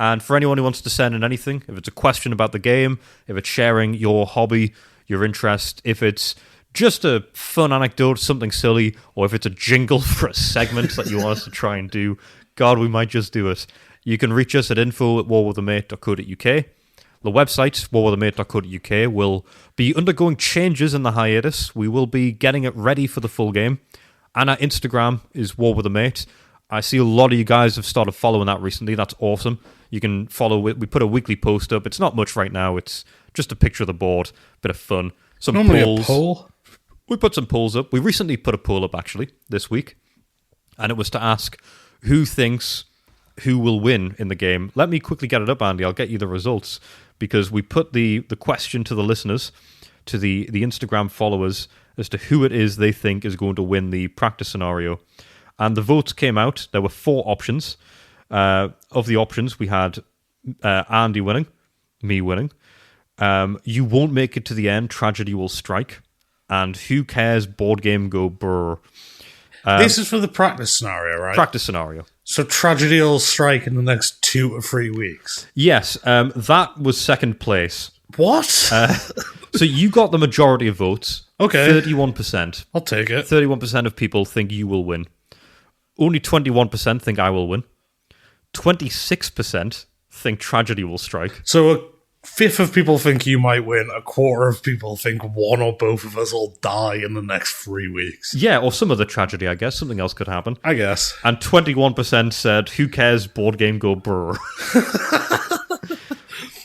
And for anyone who wants to send in anything, if it's a question about the game, if it's sharing your hobby, your interest, if it's just a fun anecdote, something silly, or if it's a jingle for a segment that you want us to try and do, God, we might just do it. You can reach us at info@warwiththemate.co.uk. The website, warwiththemate.co.uk, will be undergoing changes in the hiatus. We will be getting it ready for the full game. And our Instagram is warwiththemate. I see a lot of you guys have started following that recently. That's awesome. You can follow it. We put a weekly post up. It's not much right now. It's just a picture of the board, bit of fun. Some Normally polls. a poll. We put some polls up. We recently put a poll up, actually, this week. And it was to ask who thinks who will win in the game. Let me quickly get it up, Andy. I'll get you the results. Because we put the question to the listeners, to the Instagram followers, as to who it is they think is going to win the practice scenario. And the votes came out. There were 4 options. Of the options, we had Andy winning, me winning. You won't make it to the end, tragedy will strike. And who cares, board game go brr. This is for the practice scenario, right? Practice scenario. So tragedy will strike in the next 2 or 3 weeks. Yes, that was second place. What? So you got the majority of votes. Okay. 31%. I'll take it. 31% of people think you will win. Only 21% think I will win. 26% think tragedy will strike. So a fifth of people think you might win. A quarter of people think one or both of us will die in the next 3 weeks. Yeah, or some other tragedy, I guess. Something else could happen. I guess. And 21% said, who cares, board game go brr.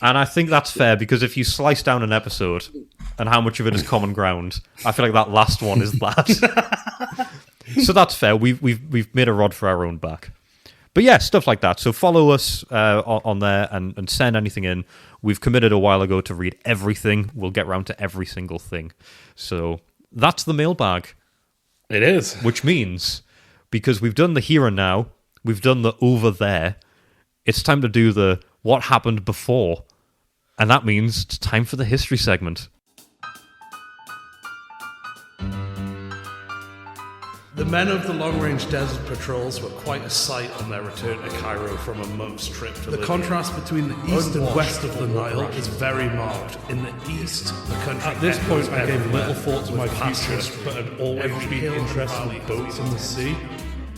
And I think that's fair, because if you slice down an episode and how much of it is common ground, I feel like that last one is that. So that's fair. We've made a rod for our own back. But yeah, stuff like that. So follow us on there and send anything in. We've committed a while ago to read everything. We'll get round to every single thing. So that's the mailbag. It is. Which means, because we've done the here and now, we've done the over there, it's time to do the what happened before. And that means it's time for the history segment. The men of the long-range desert patrols were quite a sight on their return to Cairo from a month's trip to Libya. The contrast between the east and west of the Nile is very marked. In the east, the country... At this point, I gave little thought to my future, but had always been interested in boats in the sea.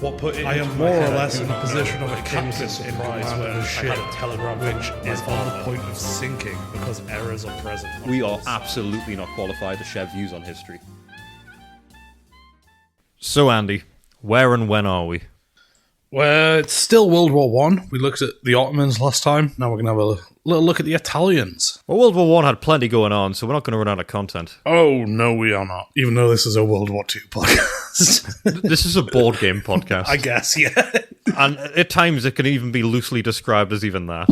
I am more or less in the position of a captain in command of a ship, which is on the point of sinking because errors are present. We are absolutely not qualified to share views on history. So, Andy, where and when are we? Well, it's still World War One. We looked at the Ottomans last time. Now we're going to have a little look at the Italians. Well, World War One had plenty going on, so we're not going to run out of content. Oh, no, we are not. Even though this is a World War Two podcast. This is a board game podcast. I guess, yeah. And at times it can even be loosely described as even that.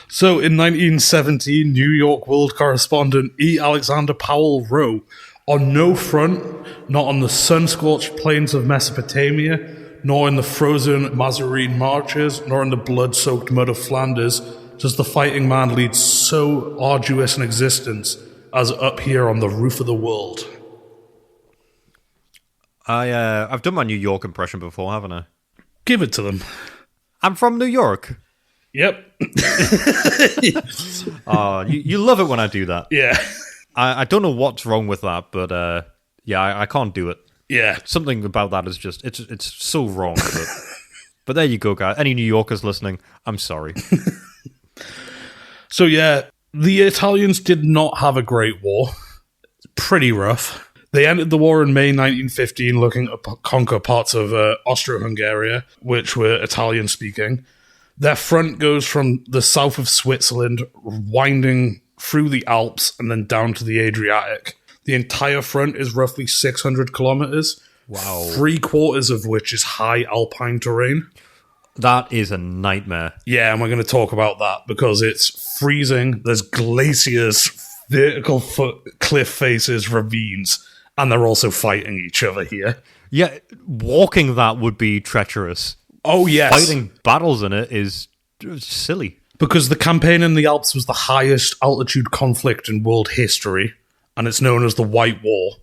So, in 1917, New York world correspondent E. Alexander Powell wrote, "On no front, not on the sun-scorched plains of Mesopotamia, nor in the frozen Mazarine marches, nor in the blood-soaked mud of Flanders, does the fighting man lead so arduous an existence as up here on the roof of the world." I've done my New York impression before, haven't I? Give it to them. I'm from New York. Yep. Oh, you love it when I do that. Yeah. I don't know what's wrong with that, but yeah, I can't do it. Yeah. Something about that is just it's so wrong. But there you go, guys. Any New Yorkers listening, I'm sorry. So yeah, the Italians did not have a great war. Pretty rough. They entered the war in May 1915 looking to conquer parts of Austro-Hungary, which were Italian-speaking. Their front goes from the south of Switzerland, winding through the Alps and then down to the Adriatic. The entire front is roughly 600 kilometers. Wow. 3/4 of which is high alpine terrain. That is a nightmare. Yeah, and we're going to talk about that because it's freezing. There's glaciers, vertical cliff faces, ravines, and they're also fighting each other here. Yeah, walking that would be treacherous. Oh, yes. Fighting battles in it is silly. Because the campaign in the Alps was the highest altitude conflict in world history, and it's known as the White War,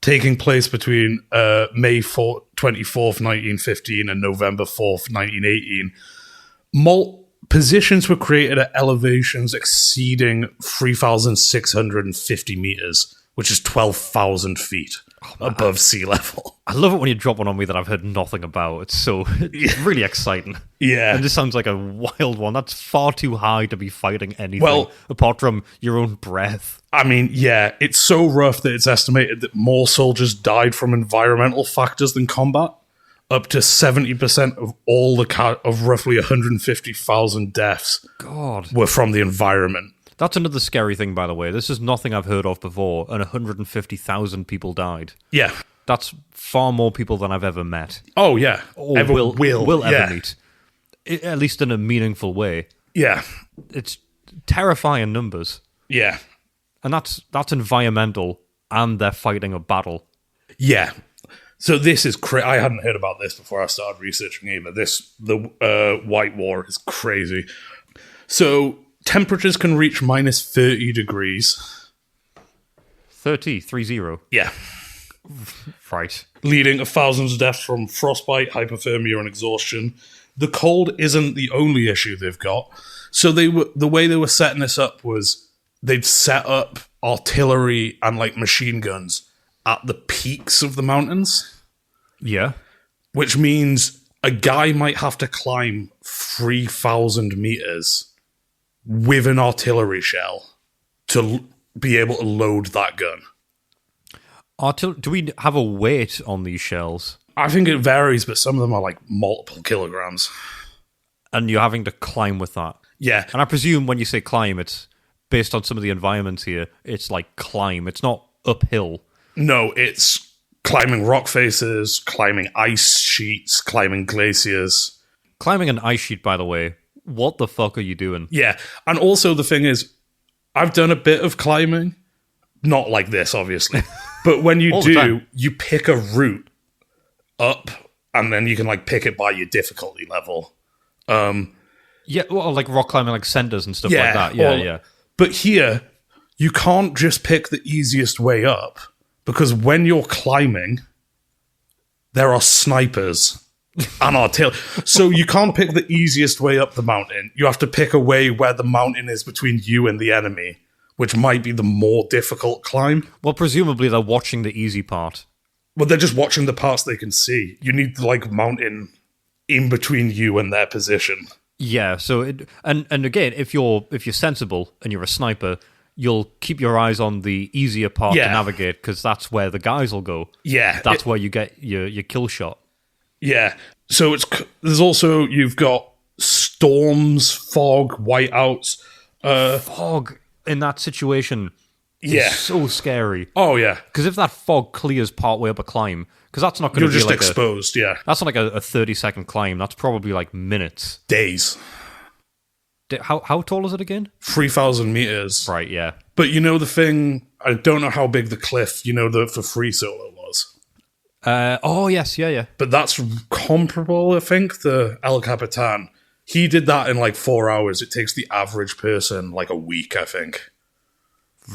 taking place between May 24th, 1915 and November 4th, 1918. Positions were created at elevations exceeding 3,650 meters, which is 12,000 feet above sea level. I love it when you drop one on me that I've heard nothing about. It's really exciting. Yeah. And this sounds like a wild one. That's far too high to be fighting anything apart from your own breath. I mean, yeah, it's so rough that it's estimated that more soldiers died from environmental factors than combat. Up to 70% of all of roughly 150,000 deaths were from the environment. That's another scary thing, by the way. This is nothing I've heard of before, and 150,000 people died. Yeah. That's far more people than I've ever met. Oh, yeah. Or will ever meet. At least in a meaningful way. Yeah. It's terrifying numbers. Yeah. And that's environmental, and they're fighting a battle. Yeah. So this is crazy. I hadn't heard about this before I started researching either. The White War is crazy. So temperatures can reach minus 30 degrees. 30. Yeah. Right. Leading to thousands of deaths from frostbite, hypothermia, and exhaustion. The cold isn't the only issue they've got. So the way they were setting this up was they'd set up artillery and like machine guns at the peaks of the mountains. Yeah. Which means a guy might have to climb 3,000 meters with an artillery shell to be able to load that gun. Do we have a weight on these shells? I think it varies, but some of them are like multiple kilograms. And you're having to climb with that? Yeah. And I presume when you say climb, it's based on some of the environments here. It's like climb. It's not uphill. No, it's climbing rock faces, climbing ice sheets, climbing glaciers. Climbing an ice sheet, by the way, what the fuck are you doing? Yeah, and also the thing is, I've done a bit of climbing. Not like this, obviously. But when you do, you pick a route up, and then you can like pick it by your difficulty level. Yeah, well, like rock climbing, like centers and stuff like that. Yeah. But here, you can't just pick the easiest way up, because when you're climbing, there are snipers and artillery. So you can't pick the easiest way up the mountain. You have to pick a way where the mountain is between you and the enemy, which might be the more difficult climb. Well, presumably they're watching the easy part. Well, they're just watching the parts they can see. You need like mountain in between you and their position. Yeah. So and again, if you're sensible and you're a sniper, you'll keep your eyes on the easier part to navigate, because that's where the guys will go. Yeah, that's where you get your kill shot. Yeah. So there's also, you've got storms, fog, whiteouts. Fog in that situation Yeah. is so scary. Oh, yeah. Because if that fog clears partway up a climb, because that's not going You're to be just like exposed, yeah. that's not like a 30-second climb. That's probably like minutes. Days. How tall is it again? 3,000 meters. Right, yeah. But you know the thing, I don't know how big the cliff, for free solo was. Oh, yes, yeah. But that's comparable, I think, the El Capitan. He did that in like 4 hours. It takes the average person like a week, I think.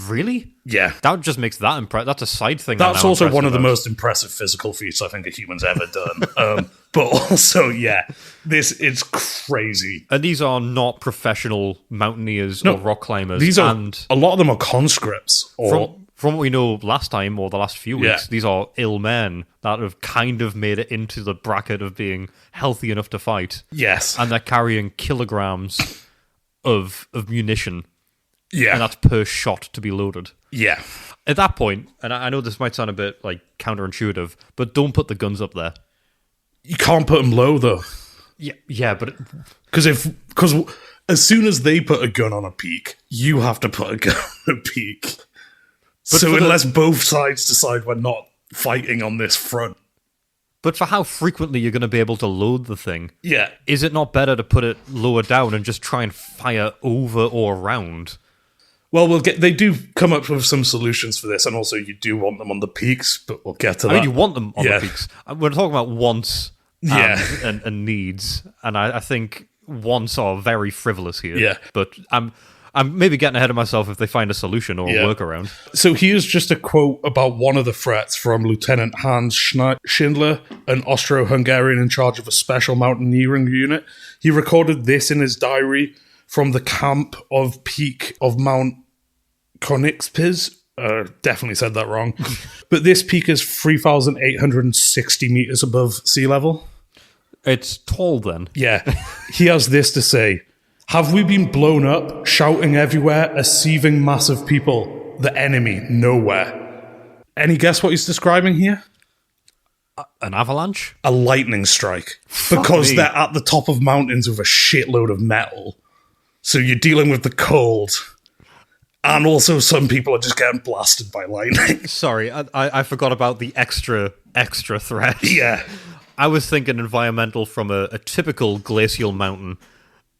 Really? Yeah. That just makes that impressive. That's a side thing. That's I'm also impressed one of the about. most impressive physical feats I think a human's ever done. But also, yeah, this is crazy. And these are not professional mountaineers No, or rock climbers. These are, and a lot of them are conscripts. Or from what we know last time or the last few weeks, Yeah. these are ill men that have kind of made it into the bracket of being healthy enough to fight. yes. And they're carrying kilograms of munition. Yeah. And that's per shot to be loaded. Yeah. At that point, and I know this might sound a bit like counterintuitive, but don't put the guns up there. You can't put them low, though. Yeah, but Because as soon as they put a gun on a peak, you have to put a gun on a peak. So for unless both sides decide we're not fighting on this front. but for how frequently you're going to be able to load the thing, Yeah. is it not better to put it lower down and just try and fire over or around? Well, they do come up with some solutions for this, and also you do want them on the peaks, but we'll get to that. I mean, you want them on Yeah. the peaks. We're talking about wants Yeah. and needs, and I think wants are very frivolous here. Yeah. But I'm maybe getting ahead of myself if they find a solution or Yeah. a workaround. So here's just a quote about one of the threats from Lieutenant Hans Schindler, an Austro-Hungarian in charge of a special mountaineering unit. He recorded this in his diary from the camp of peak of Mount Konixpiz. Definitely said that wrong. But this peak is 3,860 meters above sea level. It's tall then. Yeah. He has this to say. Have we been blown up, shouting everywhere, a seething mass of people, the enemy nowhere? Any guess what he's describing here? An avalanche? A lightning strike. Because me. they're at the top of mountains with a shitload of metal. So you're dealing with the cold. And also some people are just getting blasted by lightning. Sorry, I forgot about the extra threat. Yeah. I was thinking environmental from a typical glacial mountain.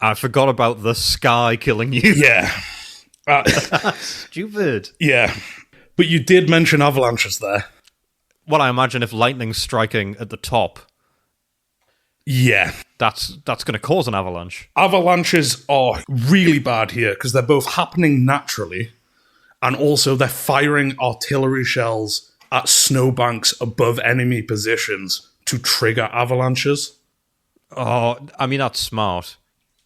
I forgot about the sky killing you. Yeah. Stupid. Yeah. But you did mention avalanches there. Well, I imagine if lightning's striking at the top, Yeah. that's going to cause an avalanche. Avalanches are really bad here because they're both happening naturally and also they're firing artillery shells at snowbanks above enemy positions to trigger avalanches. Oh, I mean, that's smart,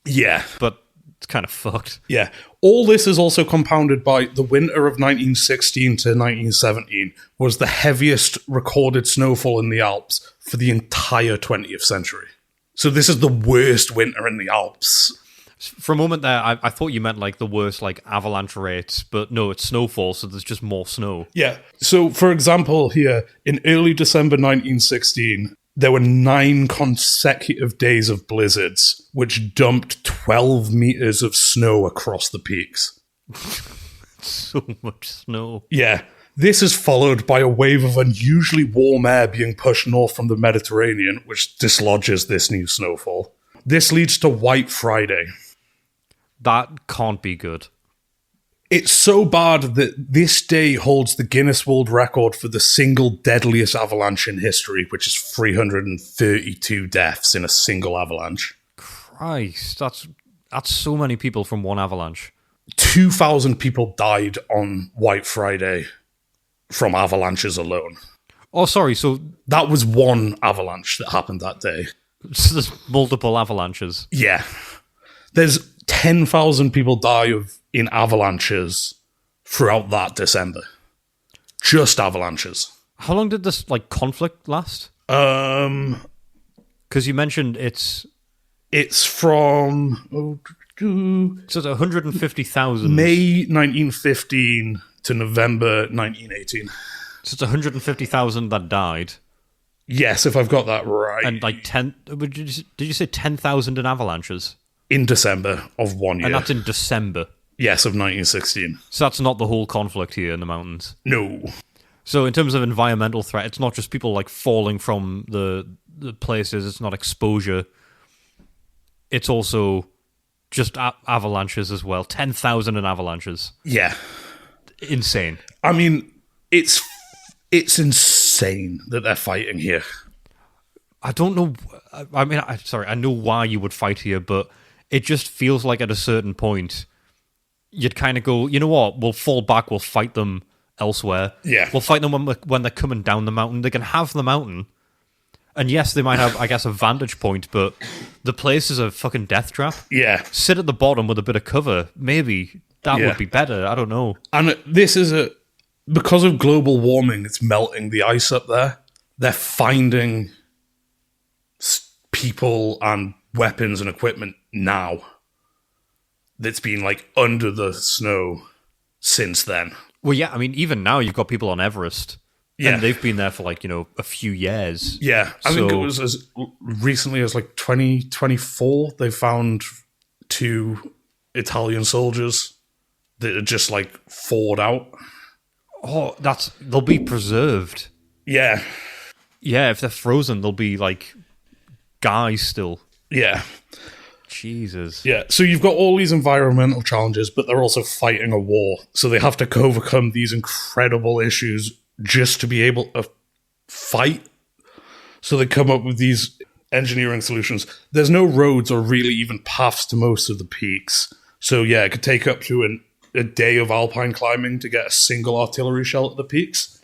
Yeah. but it's kind of fucked. Yeah. All this is also compounded by the winter of 1916 to 1917 was the heaviest recorded snowfall in the Alps for the entire 20th century. So this is the worst winter in the Alps. For a moment there, I thought you meant like the worst like avalanche rates, but no, it's snowfall, so there's just more snow. Yeah. So, for example, here, in early December 1916, there were 9 consecutive days of blizzards, which dumped 12 meters of snow across the peaks. So much snow. Yeah. This is followed by a wave of unusually warm air being pushed north from the Mediterranean, which dislodges this new snowfall. This leads to White Friday. That can't be good. It's so bad that this day holds the Guinness World Record for the single deadliest avalanche in history, which is 332 deaths in a single avalanche. Christ, that's so many people from one avalanche. 2,000 people died on White Friday from avalanches alone. Oh, sorry, so That was one avalanche that happened that day. there's multiple avalanches. Yeah. There's 10,000 people die in avalanches throughout that December. Just avalanches. How long did this like conflict last? Because Because you mentioned it's from so it's 150,000. May 1915 to November 1918. So it's 150,000 that died. Yes, if I've got that right. And like did you say 10,000 in avalanches? In December of 1 year. And that's in December. Yes, of 1916. So that's not the whole conflict here in the mountains. No. So in terms of environmental threat, it's not just people like falling from the places. It's not exposure. It's also just avalanches as well. 10,000 in avalanches. Yeah. Insane. I mean, it's insane that they're fighting here. I don't know. I mean, I know why you would fight here, but it just feels like at a certain point, you'd kind of go, you know what? We'll fall back. We'll fight them elsewhere. Yeah. We'll fight them when they're coming down the mountain. They can have the mountain. And yes, they might have, I guess, a vantage point, but the place is a fucking death trap. Yeah. Sit at the bottom with a bit of cover. Maybe that would be better. I don't know. And this is because of global warming, it's melting the ice up there. They're finding people and weapons and equipment now that's been like under the snow since then. Well, yeah, I mean, even now you've got people on Everest. Yeah. And they've been there for like, a few years. Yeah. I think it was as recently as like 2024, they found 2 Italian soldiers that had just like thawed out. Oh, they'll be preserved. Yeah. Yeah, if they're frozen, they'll be like guys still. Yeah. Jesus. Yeah, so you've got all these environmental challenges, but they're also fighting a war. So they have to overcome these incredible issues just to be able to fight. So they come up with these engineering solutions. There's no roads or really even paths to most of the peaks. So yeah, it could take up to a day of alpine climbing to get a single artillery shell at the peaks.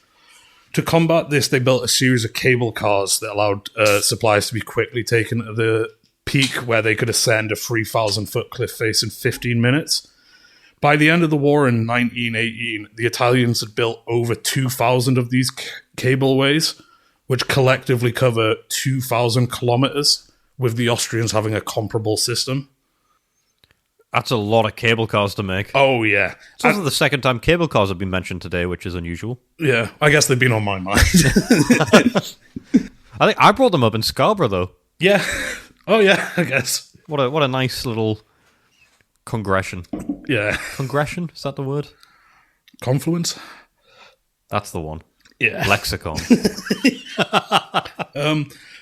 To combat this, they built a series of cable cars that allowed supplies to be quickly taken to the peak, where they could ascend a 3,000-foot cliff face in 15 minutes. By the end of the war in 1918, the Italians had built over 2,000 of these cableways, which collectively cover 2,000 kilometers, with the Austrians having a comparable system. That's a lot of cable cars to make. Oh, yeah. It's also the second time cable cars have been mentioned today, which is unusual. Yeah, I guess they've been on my mind. I think I brought them up in Scarborough, though. Yeah. Oh, yeah, I guess. What a nice little congression. Yeah. Congression? Is that the word? Confluence? That's the one. Yeah. Lexicon.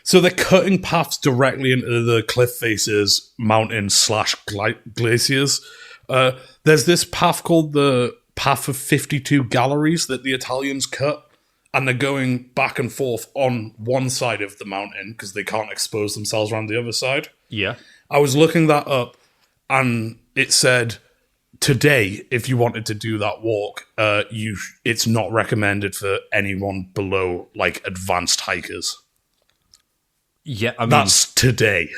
So they're cutting paths directly into the cliff faces, mountains / glaciers. There's this path called the Path of 52 Galleries that the Italians cut, and they're going back and forth on one side of the mountain because they can't expose themselves around the other side. Yeah. I was looking that up, and it said today, if you wanted to do that walk, it's not recommended for anyone below like advanced hikers. Yeah, I mean, that's today.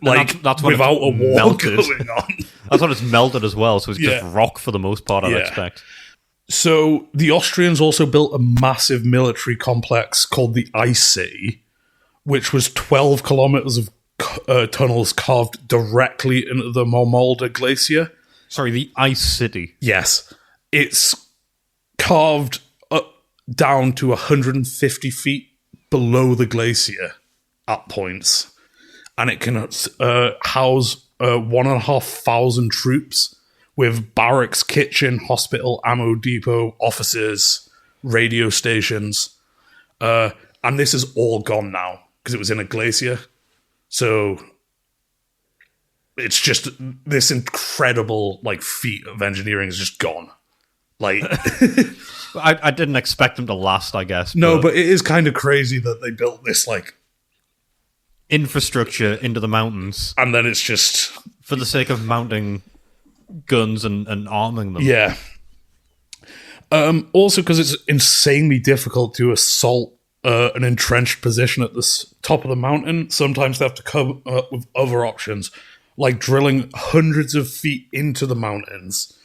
Like that's when without a war melted. going on. That's when it's melted as well, so it's just rock for the most part, I'd expect. So the Austrians also built a massive military complex called the Ice City, which was 12 kilometers of tunnels carved directly into the Marmolda Glacier. Sorry, the Ice City. Yes. It's carved down to 150 feet below the glacier at points. And it can house 1,500 troops with barracks, kitchen, hospital, ammo depot, offices, radio stations. And this is all gone now because it was in a glacier. So it's just this incredible feat of engineering is just gone. I didn't expect them to last, I guess. No, but it is kind of crazy that they built this infrastructure into the mountains, and then it's just for the sake of mounting guns and arming them. Yeah. Also, because it's insanely difficult to assault an entrenched position at the top of the mountain, sometimes they have to come up with other options, like drilling hundreds of feet into the mountains,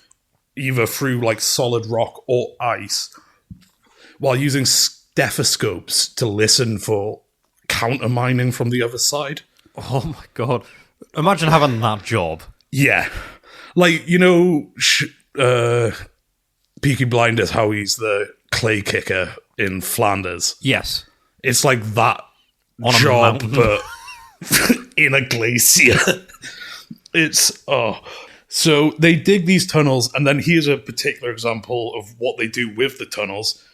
either through solid rock or ice, while using stethoscopes to listen for counter-mining from the other side. Oh my god. Imagine having that job. Yeah. Peaky Blinders, how he's the clay kicker in Flanders. Yes. It's like that On a job, mountain. but in a glacier. It's So they dig these tunnels, and then here's a particular example of what they do with the tunnels.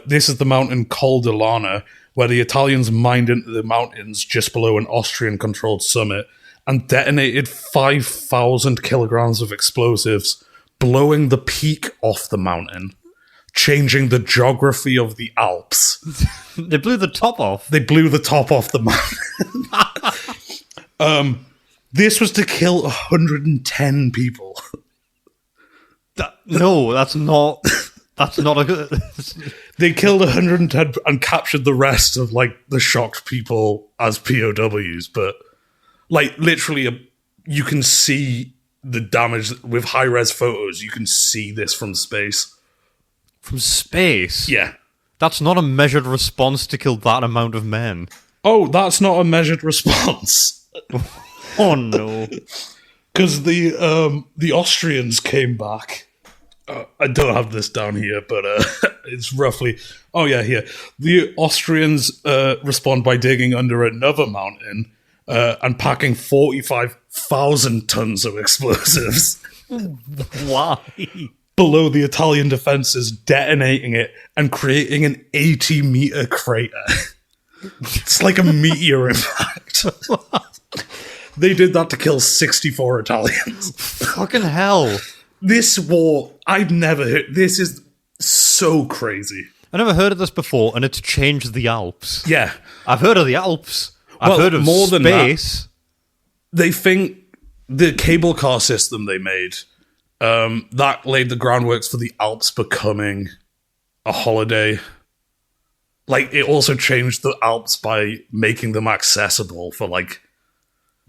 This is the mountain Col de Lana, where the Italians mined into the mountains just below an Austrian-controlled summit and detonated 5,000 kilograms of explosives, blowing the peak off the mountain, changing the geography of the Alps. They blew the top off. They blew the top off the mountain. This was to kill 110 people. No, that's not a good... They killed 110 and captured the rest of like the shocked people as POWs, but like literally you can see the damage with high-res photos. You can see this from space. From space? Yeah. That's not a measured response to kill that amount of men. Oh, that's not a measured response. Oh no. Because the Austrians came back. I don't have this down here, but it's roughly... Oh, yeah, here. The Austrians respond by digging under another mountain and packing 45,000 tons of explosives Why? below the Italian defenses, detonating it and creating an 80-meter crater. It's like a meteor impact. They did that to kill 64 Italians. Fucking hell. This war, I've never heard. This is so crazy. I never heard of this before, and it's changed the Alps. Yeah. I've heard of the Alps. I've Well, heard of more than space. They think the cable car system they made, that laid the groundworks for the Alps becoming a holiday. Like, it also changed the Alps by making them accessible for, like,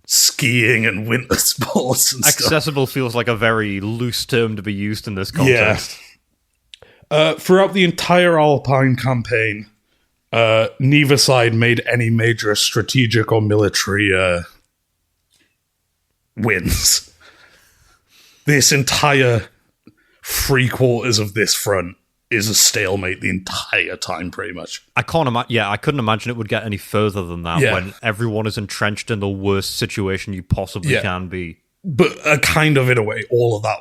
skiing and winter sports and stuff. Accessible feels like a very loose term to be used in this context. Throughout the entire Alpine campaign, neither side made any major strategic or military wins. This entire 3/4 of this front is a stalemate the entire time, pretty much. I couldn't imagine it would get any further than that when everyone is entrenched in the worst situation you possibly can be. But kind of, in a way, all of that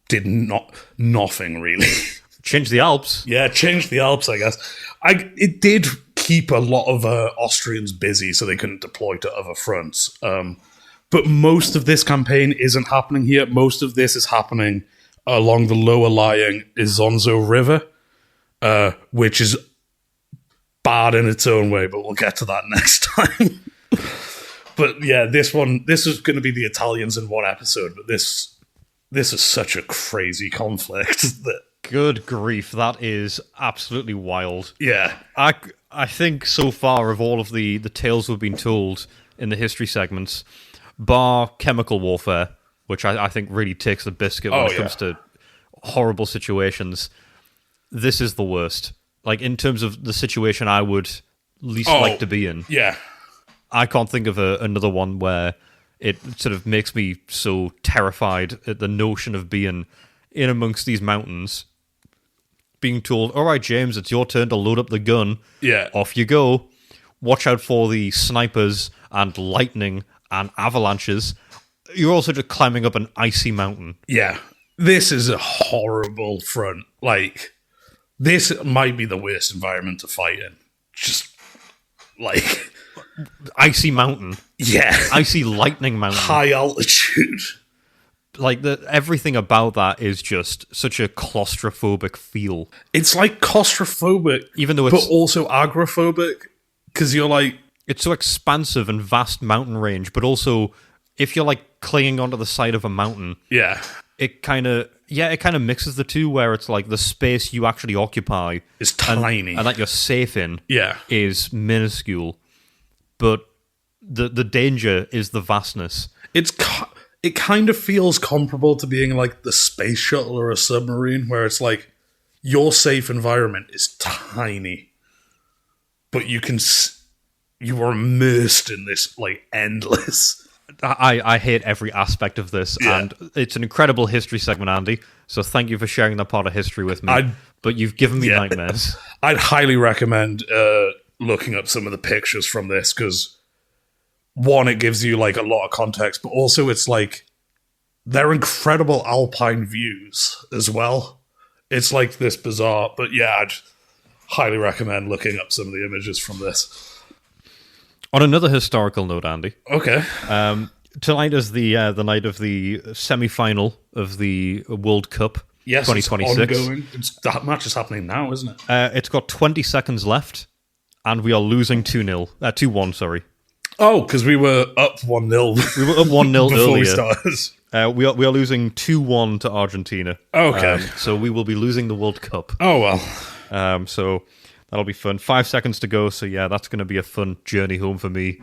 did nothing, really. Change the Alps. Yeah, changed the Alps, I guess. It did keep a lot of Austrians busy so they couldn't deploy to other fronts. But most of this campaign isn't happening here. Most of this is happening along the lower-lying Isonzo River, which is bad in its own way, but we'll get to that next time. But yeah, this is going to be the Italians in one episode, but this is such a crazy conflict that... Good grief, that is absolutely wild. Yeah. I think so far of all of the tales we've been told in the history segments, bar chemical warfare, which I think really takes the biscuit when it comes to horrible situations, this is the worst. Like, in terms of the situation I would least like to be in. Yeah. I can't think of another one where it sort of makes me so terrified at the notion of being in amongst these mountains, being told, all right, James, it's your turn to load up the gun. Yeah. Off you go. Watch out for the snipers and lightning and avalanches. You're also just climbing up an icy mountain. Yeah. This is a horrible front. Like, this might be the worst environment to fight in. Just, like... Icy mountain. Yeah. Icy lightning mountain. High altitude. Like, everything about that is just such a claustrophobic feel. It's like claustrophobic, even though it's... but also agoraphobic, because you're like... It's so expansive and vast mountain range, but also, if you're, like, clinging onto the side of a mountain... Yeah. It kind of mixes the two, where it's like the space you actually occupy... is tiny. And that you're safe in yeah. is minuscule. But the danger is the vastness. It kind of feels comparable to being like the space shuttle or a submarine, where it's like your safe environment is tiny, but you are immersed in this like endless. I hate every aspect of this, and it's an incredible history segment, Andy. So thank you for sharing that part of history with me. But you've given me nightmares. I'd highly recommend looking up some of the pictures from this because, one, it gives you like a lot of context, but also it's like they're incredible alpine views as well. It's like this bizarre, but yeah, I'd highly recommend looking up some of the images from this. On another historical note, Andy. Okay. Tonight is the night of the semi-final of the World Cup 2026. It's ongoing. That match is happening now, isn't it? It's got 20 seconds left, and we are losing 2-1, sorry. Oh, because we were up 1-0. We were up 1-0 before earlier. we started. We are losing 2-1 to Argentina. Okay. So we will be losing the World Cup. Oh, well. So that'll be fun. 5 seconds to go, so yeah, that's going to be a fun journey home for me.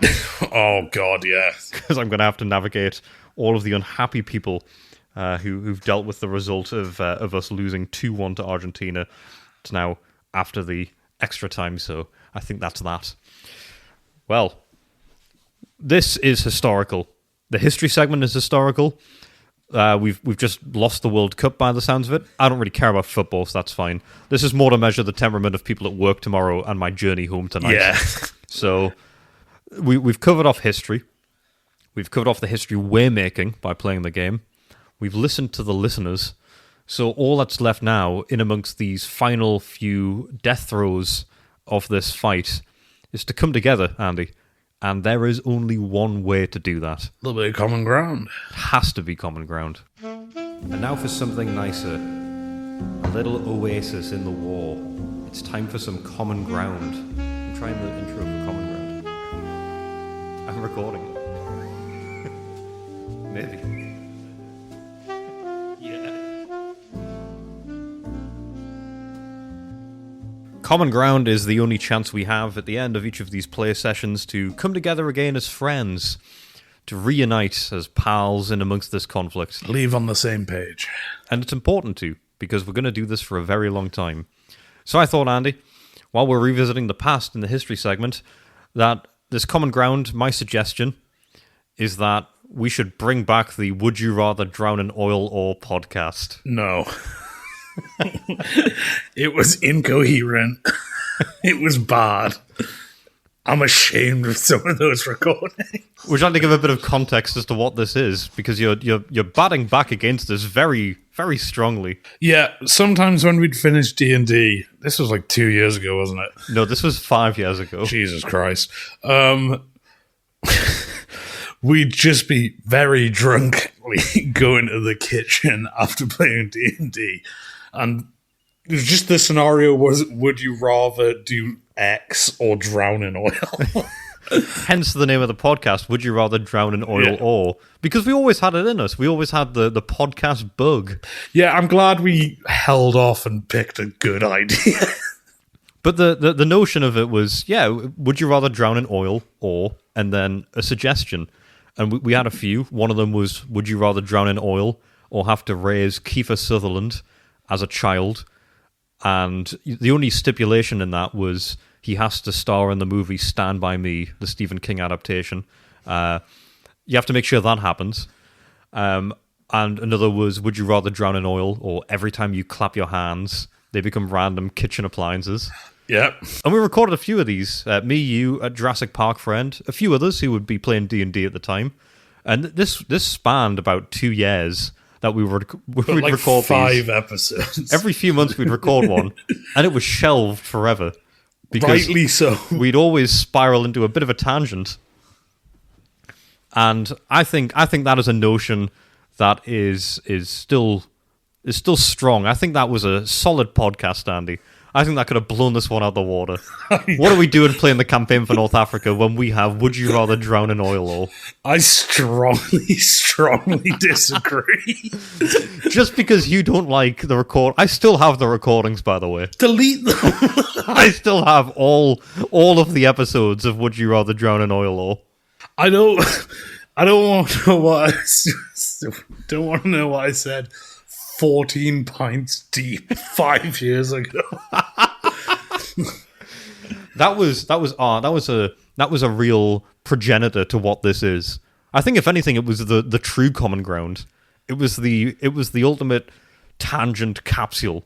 Oh, God, yeah. Because I'm going to have to navigate all of the unhappy people who've dealt with the result of us losing 2-1 to Argentina. It's now after the extra time, so I think that's that. Well, this is historical. The history segment is historical. We've just lost the World Cup by the sounds of it. I don't really care about football, so that's fine. This is more to measure the temperament of people at work tomorrow and my journey home tonight. Yeah. So we've covered off history. We've covered off the history we're making by playing the game. We've listened to the listeners. So all that's left now, in amongst these final few death throes of this fight, is to come together, Andy. And there is only one way to do that. A little bit of common ground. It has to be common ground. And now for something nicer. A little oasis in the war. It's time for some common ground. I'm trying the intro for common ground. I'm recording it. Maybe. Yeah. Common ground is the only chance we have at the end of each of these play sessions to come together again as friends, to reunite as pals in amongst this conflict. Leave on the same page. And it's important to, because we're going to do this for a very long time. So I thought, Andy, while we're revisiting the past in the history segment, that this common ground, my suggestion, is that we should bring back the Would You Rather Drown in Oil or podcast. No. It was incoherent. It was bad. I'm ashamed of some of those recordings. We're trying to give a bit of context as to what this is, because you're batting back against us very, very strongly. Yeah, sometimes when we'd finish D&D, this was like 2 years ago, wasn't it? No, this was 5 years ago. Jesus Christ. We'd just be very drunkenly going to the kitchen after playing D&D. And it was just the scenario was, would you rather do X or drown in oil? Hence the name of the podcast, Would You Rather Drown in Oil Or? Because we always had it in us. We always had the podcast bug. Yeah, I'm glad we held off and picked a good idea. But the notion of it was, yeah, would you rather drown in oil or, and then a suggestion. And we had a few. One of them was, would you rather drown in oil or have to raise Kiefer Sutherland as a child? And the only stipulation in that was he has to star in the movie Stand By Me, the Stephen King adaptation. You have to make sure that happens. And another was, would you rather drown in oil or every time you clap your hands, they become random kitchen appliances? Yep. And we recorded a few of these. Me, you, a Jurassic Park friend, a few others who would be playing D&D at the time. And this spanned about 2 years that we'd like record 5 these. episodes. Every few months we'd record one, and it was shelved forever. Because rightly so. We'd always spiral into a bit of a tangent. And I think that is a notion that is still strong. I think that was a solid podcast, Andy. I think that could have blown this one out the water. What are we doing playing the campaign for North Africa when we have Would You Rather Drown in Oil or? I strongly disagree. Just because you don't like the record, I still have the recordings, by the way. Delete them. I still have all of the episodes of Would You Rather Drown in Oil or? I don't want to know what don't want to know what I said 14 pints deep 5 years ago. That was a real progenitor to what this is. I think if anything, it was the true common ground. It was the ultimate tangent capsule.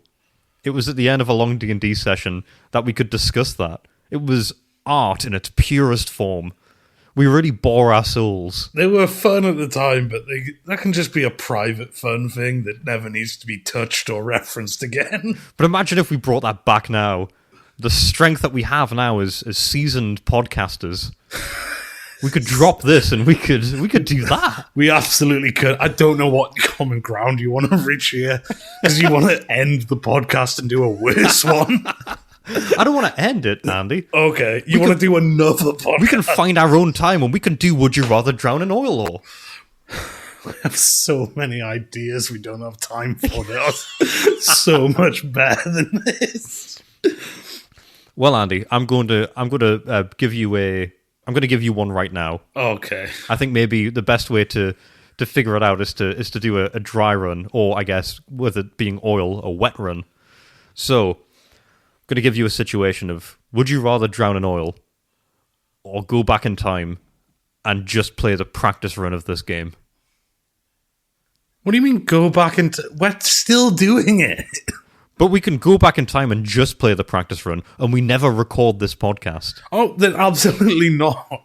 It was at the end of a long D&D session that we could discuss that. It was art in its purest form. We really bore our souls. They were fun at the time, but that can just be a private fun thing that never needs to be touched or referenced again. But imagine if we brought that back now. The strength that we have now as seasoned podcasters. We could drop this and we could do that. We absolutely could. I don't know what common ground you want to reach here, because you want to end the podcast and do a worse one. I don't want to end it, Andy. Okay, you want to do another podcast? We can find our own time and we can do Would You Rather Drown in Oil or... We have so many ideas we don't have time for. They are so much better than this. Well, Andy, I'm going to give you one right now. Okay. I think maybe the best way to figure it out is to do a dry run, or I guess with it being oil, a wet run. So, I'm going to give you a situation of, would you rather drown in oil or go back in time and just play the practice run of this game? What do you mean go back into... We're still doing it. But we can go back in time and just play the practice run, and we never record this podcast. Oh, then absolutely not.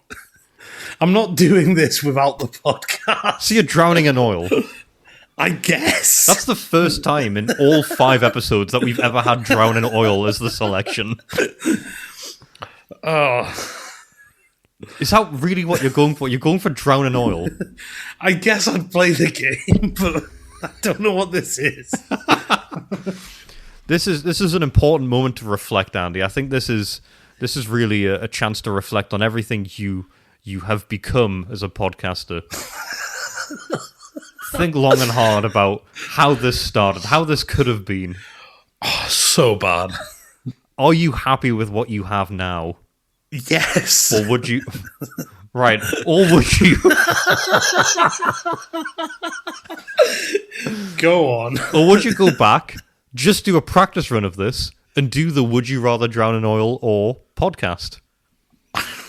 I'm not doing this without the podcast. So you're drowning in oil. I guess. That's the first time in all 5 episodes that we've ever had drown in oil as the selection. Oh... Is that really what you're going for? You're going for drown in oil? I guess I'd play the game, but I don't know what this is. This is an important moment to reflect, Andy. I think this is really a chance to reflect on everything you have become as a podcaster. Think long and hard about how this started, how this could have been. Oh, so bad. Are you happy with what you have now? Yes. Or would you... Right. Or would you... Go on. Or would you go back, just do a practice run of this, and do the Would You Rather Drown in Oil or podcast?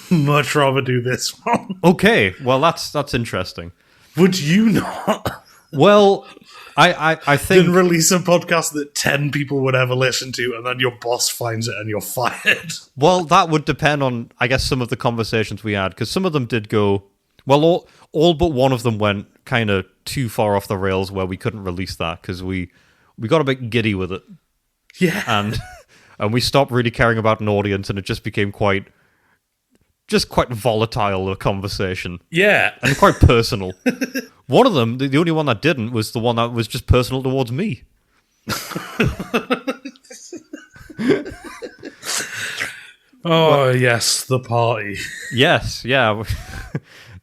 Much rather do this one. Okay. Well, that's interesting. Would you not? Well... I think... Then release a podcast that 10 people would ever listen to, and then your boss finds it and you're fired. Well, that would depend on, I guess, some of the conversations we had, because some of them did go... Well, all but one of them went kind of too far off the rails where we couldn't release that, because we got a bit giddy with it. Yeah. And we stopped really caring about an audience, and it just became quite volatile, a conversation. Yeah. And quite personal. One of them, the only one that didn't, was the one that was just personal towards me. Oh, yes, the party. Yes, yeah.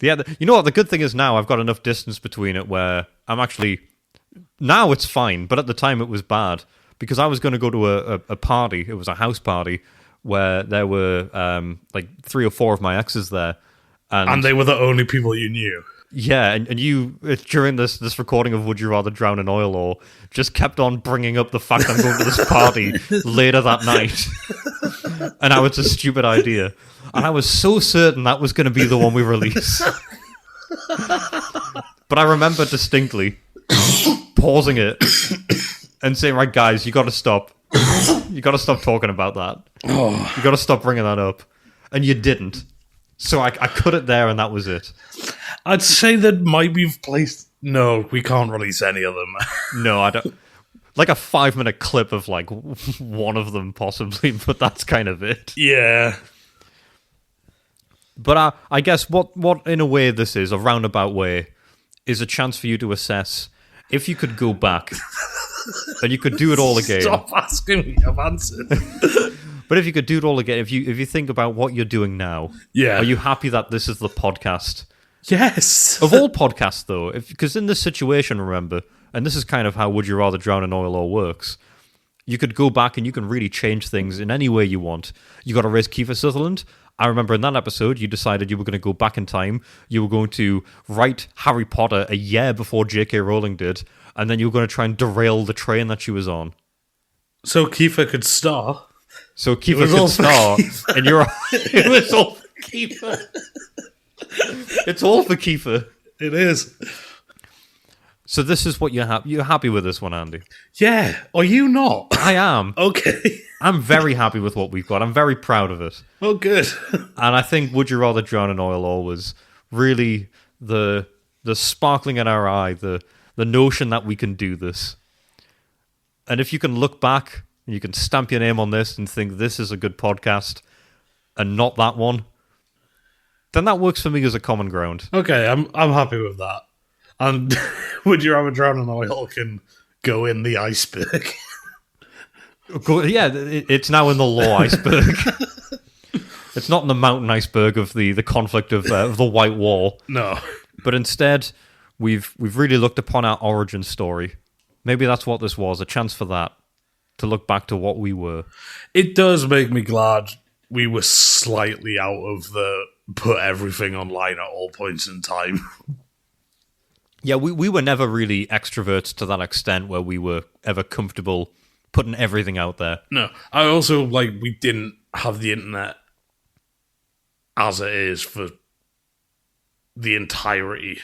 You know what, the good thing is now I've got enough distance between it where I'm actually... Now it's fine, but at the time it was bad. Because I was going to go to a party, it was a house party, where there were like 3 or 4 of my exes there. And they were the only people you knew. Yeah, and you, during this recording of Would You Rather Drown in Oil or, just kept on bringing up the fact I'm going to this party later that night. And how it's a stupid idea. And I was so certain that was going to be the one we release. But I remember distinctly pausing it and saying, right, guys, you got to stop. You got to stop talking about that. You got to stop bringing that up. And you didn't. So I cut it there and that was it. I'd say that might be placed... No, we can't release any of them. No, I don't... Like a 5-minute clip of like one of them possibly, but that's kind of it. Yeah. But I guess what in a way this is, a roundabout way, is a chance for you to assess if you could go back and you could do it all again. Stop asking me, I've answered. But if you could do it all again, if you think about what you're doing now, yeah, are you happy that this is the podcast? Yes. Of all podcasts, though, because in this situation, remember, and this is kind of how Would You Rather Drown in Oil or works, you could go back and you can really change things in any way you want. You got to raise Kiefer Sutherland. I remember in that episode, you decided you were going to go back in time. You were going to write Harry Potter a year before J.K. Rowling did, and then you were going to try and derail the train that she was on. So Kiefer could star. So Kiefer could star, and you're... It was all for Kiefer. It's all for Kiefer. It is. So this is what you're happy with this one, Andy? Yeah. Are you not? I am. Okay. I'm very happy with what we've got. I'm very proud of it. Oh, good. And I think Would You Rather Drown in Oil Or was really the sparkling in our eye, the notion that we can do this. And if you can look back and you can stamp your name on this and think this is a good podcast and not that one, then that works for me as a common ground. Okay, I'm happy with that. And Would You Rather Drown in Oil can go in the iceberg. Yeah, it's now in the law iceberg. It's not in the mountain iceberg of the conflict of the White Wall. No. But instead, we've really looked upon our origin story. Maybe that's what this was, a chance for that, to look back to what we were. It does make me glad we were slightly out of the put everything online at all points in time. Yeah, we were never really extroverts to that extent where we were ever comfortable putting everything out there. No. I also, we didn't have the internet as it is for the entirety.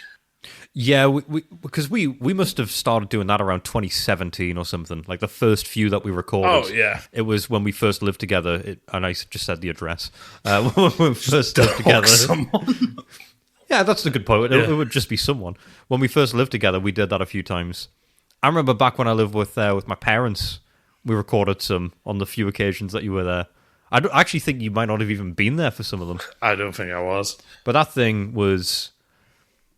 Yeah, because we must have started doing that around 2017 or something. Like the first few that we recorded. Oh, yeah. It was when we first lived together. And I just said the address. When we first lived together. Someone. Yeah, that's a good point. Yeah. It would just be someone. When we first lived together, we did that a few times. I remember back when I lived with my parents, we recorded some on the few occasions that you were there. I actually think you might not have even been there for some of them. I don't think I was. But that thing was...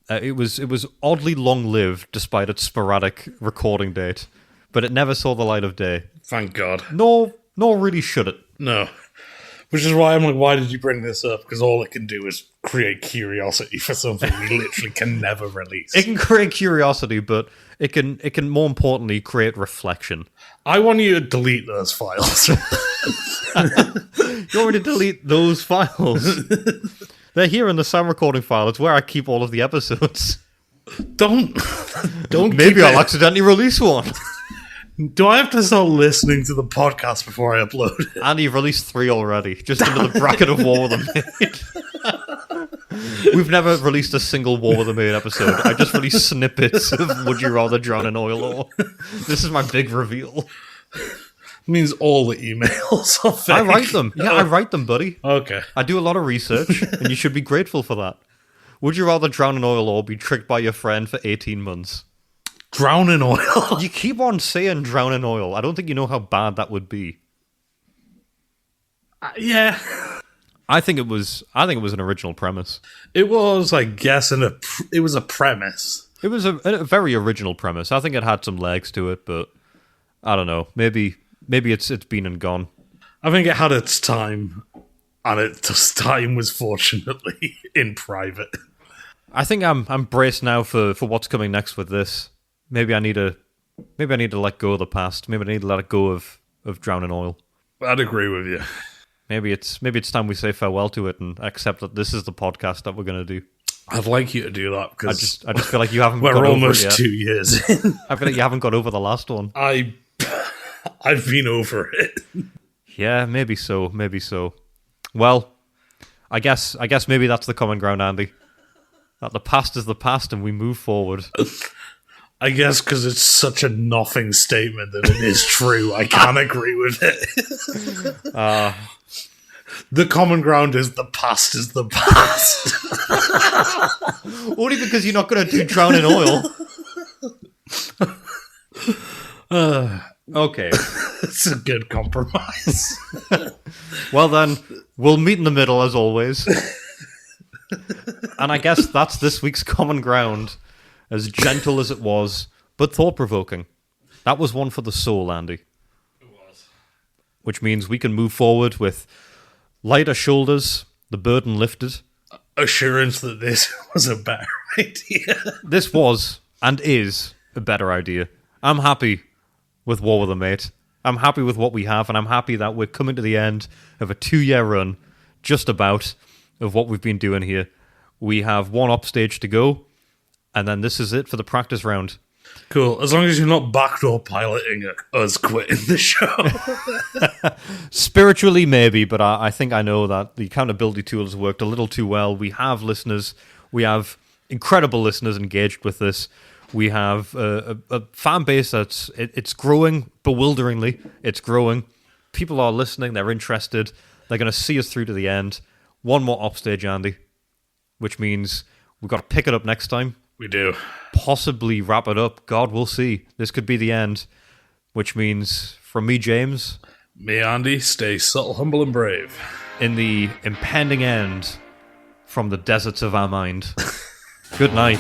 It was oddly long-lived despite its sporadic recording date, but it never saw the light of day. Thank God. Nor really should it. No. Which is why I'm like, why did you bring this up? Because all it can do is create curiosity for something we literally can never release. It can create curiosity, but it can more importantly create reflection. I want you to delete those files. You want me to delete those files? They're here in the sound recording file. It's where I keep all of the episodes. Don't. Maybe I'll accidentally release one. Do I have to start listening to the podcast before I upload it? And you've released 3 already, just into the bracket of War with a Maid. We've never released a single War with a Maid episode. I just released snippets of Would You Rather Drown in Oil Or. This is my big reveal. It means all the emails are fake. I write them. Yeah, I write them, buddy. Okay. I do a lot of research, and you should be grateful for that. Would you rather drown in oil or be tricked by your friend for 18 months? Drown in oil. You keep on saying drown in oil. I don't think you know how bad that would be. Yeah. I think it was an original premise. It was, I guess, it was a premise. It was a very original premise. I think it had some legs to it, but I don't know. Maybe it's been and gone. I think it had its time, and its time was fortunately in private. I think I'm braced now for what's coming next with this. Maybe I need to let go of the past. Maybe I need to let it go of drown in oil. I'd agree with you. Maybe it's time we say farewell to it and accept that this is the podcast that we're going to do. I'd like you to do that because I just feel like you haven't. We're got almost over it yet. 2 years in. I feel like you haven't got over the last one. I've been over it. Yeah, maybe so. Maybe so. Well, I guess maybe that's the common ground, Andy. That the past is the past and we move forward. I guess because it's such a nothing statement that it is true. I can't agree with it. The common ground is the past is the past. Only because you're not going to do drown in oil. Okay. It's a good compromise. Well then, we'll meet in the middle as always. And I guess that's this week's common ground. As gentle as it was, but thought-provoking. That was one for the soul, Andy. It was. Which means we can move forward with lighter shoulders, the burden lifted. Assurance that this was a better idea. This was, and is, a better idea. I'm happy with War with a Mate. I'm happy with what we have, and I'm happy that we're coming to the end of a 2-year run, just about, of what we've been doing here. We have one upstage to go, and then this is it for the practice round. Cool. As long as you're not backdoor piloting us quitting the show. Spiritually, maybe, but I think I know that the accountability tool has worked a little too well. We have listeners. We have incredible listeners engaged with this. We have a fan base that's it's growing bewilderingly. It's growing. People are listening. They're interested. They're going to see us through to the end. One more upstage, Andy, which means we've got to pick it up next time. We do. Possibly wrap it up. God, we'll see. This could be the end, which means from me, James. Me, Andy, stay subtle, humble, and brave. In the impending end from the deserts of our mind. Good night.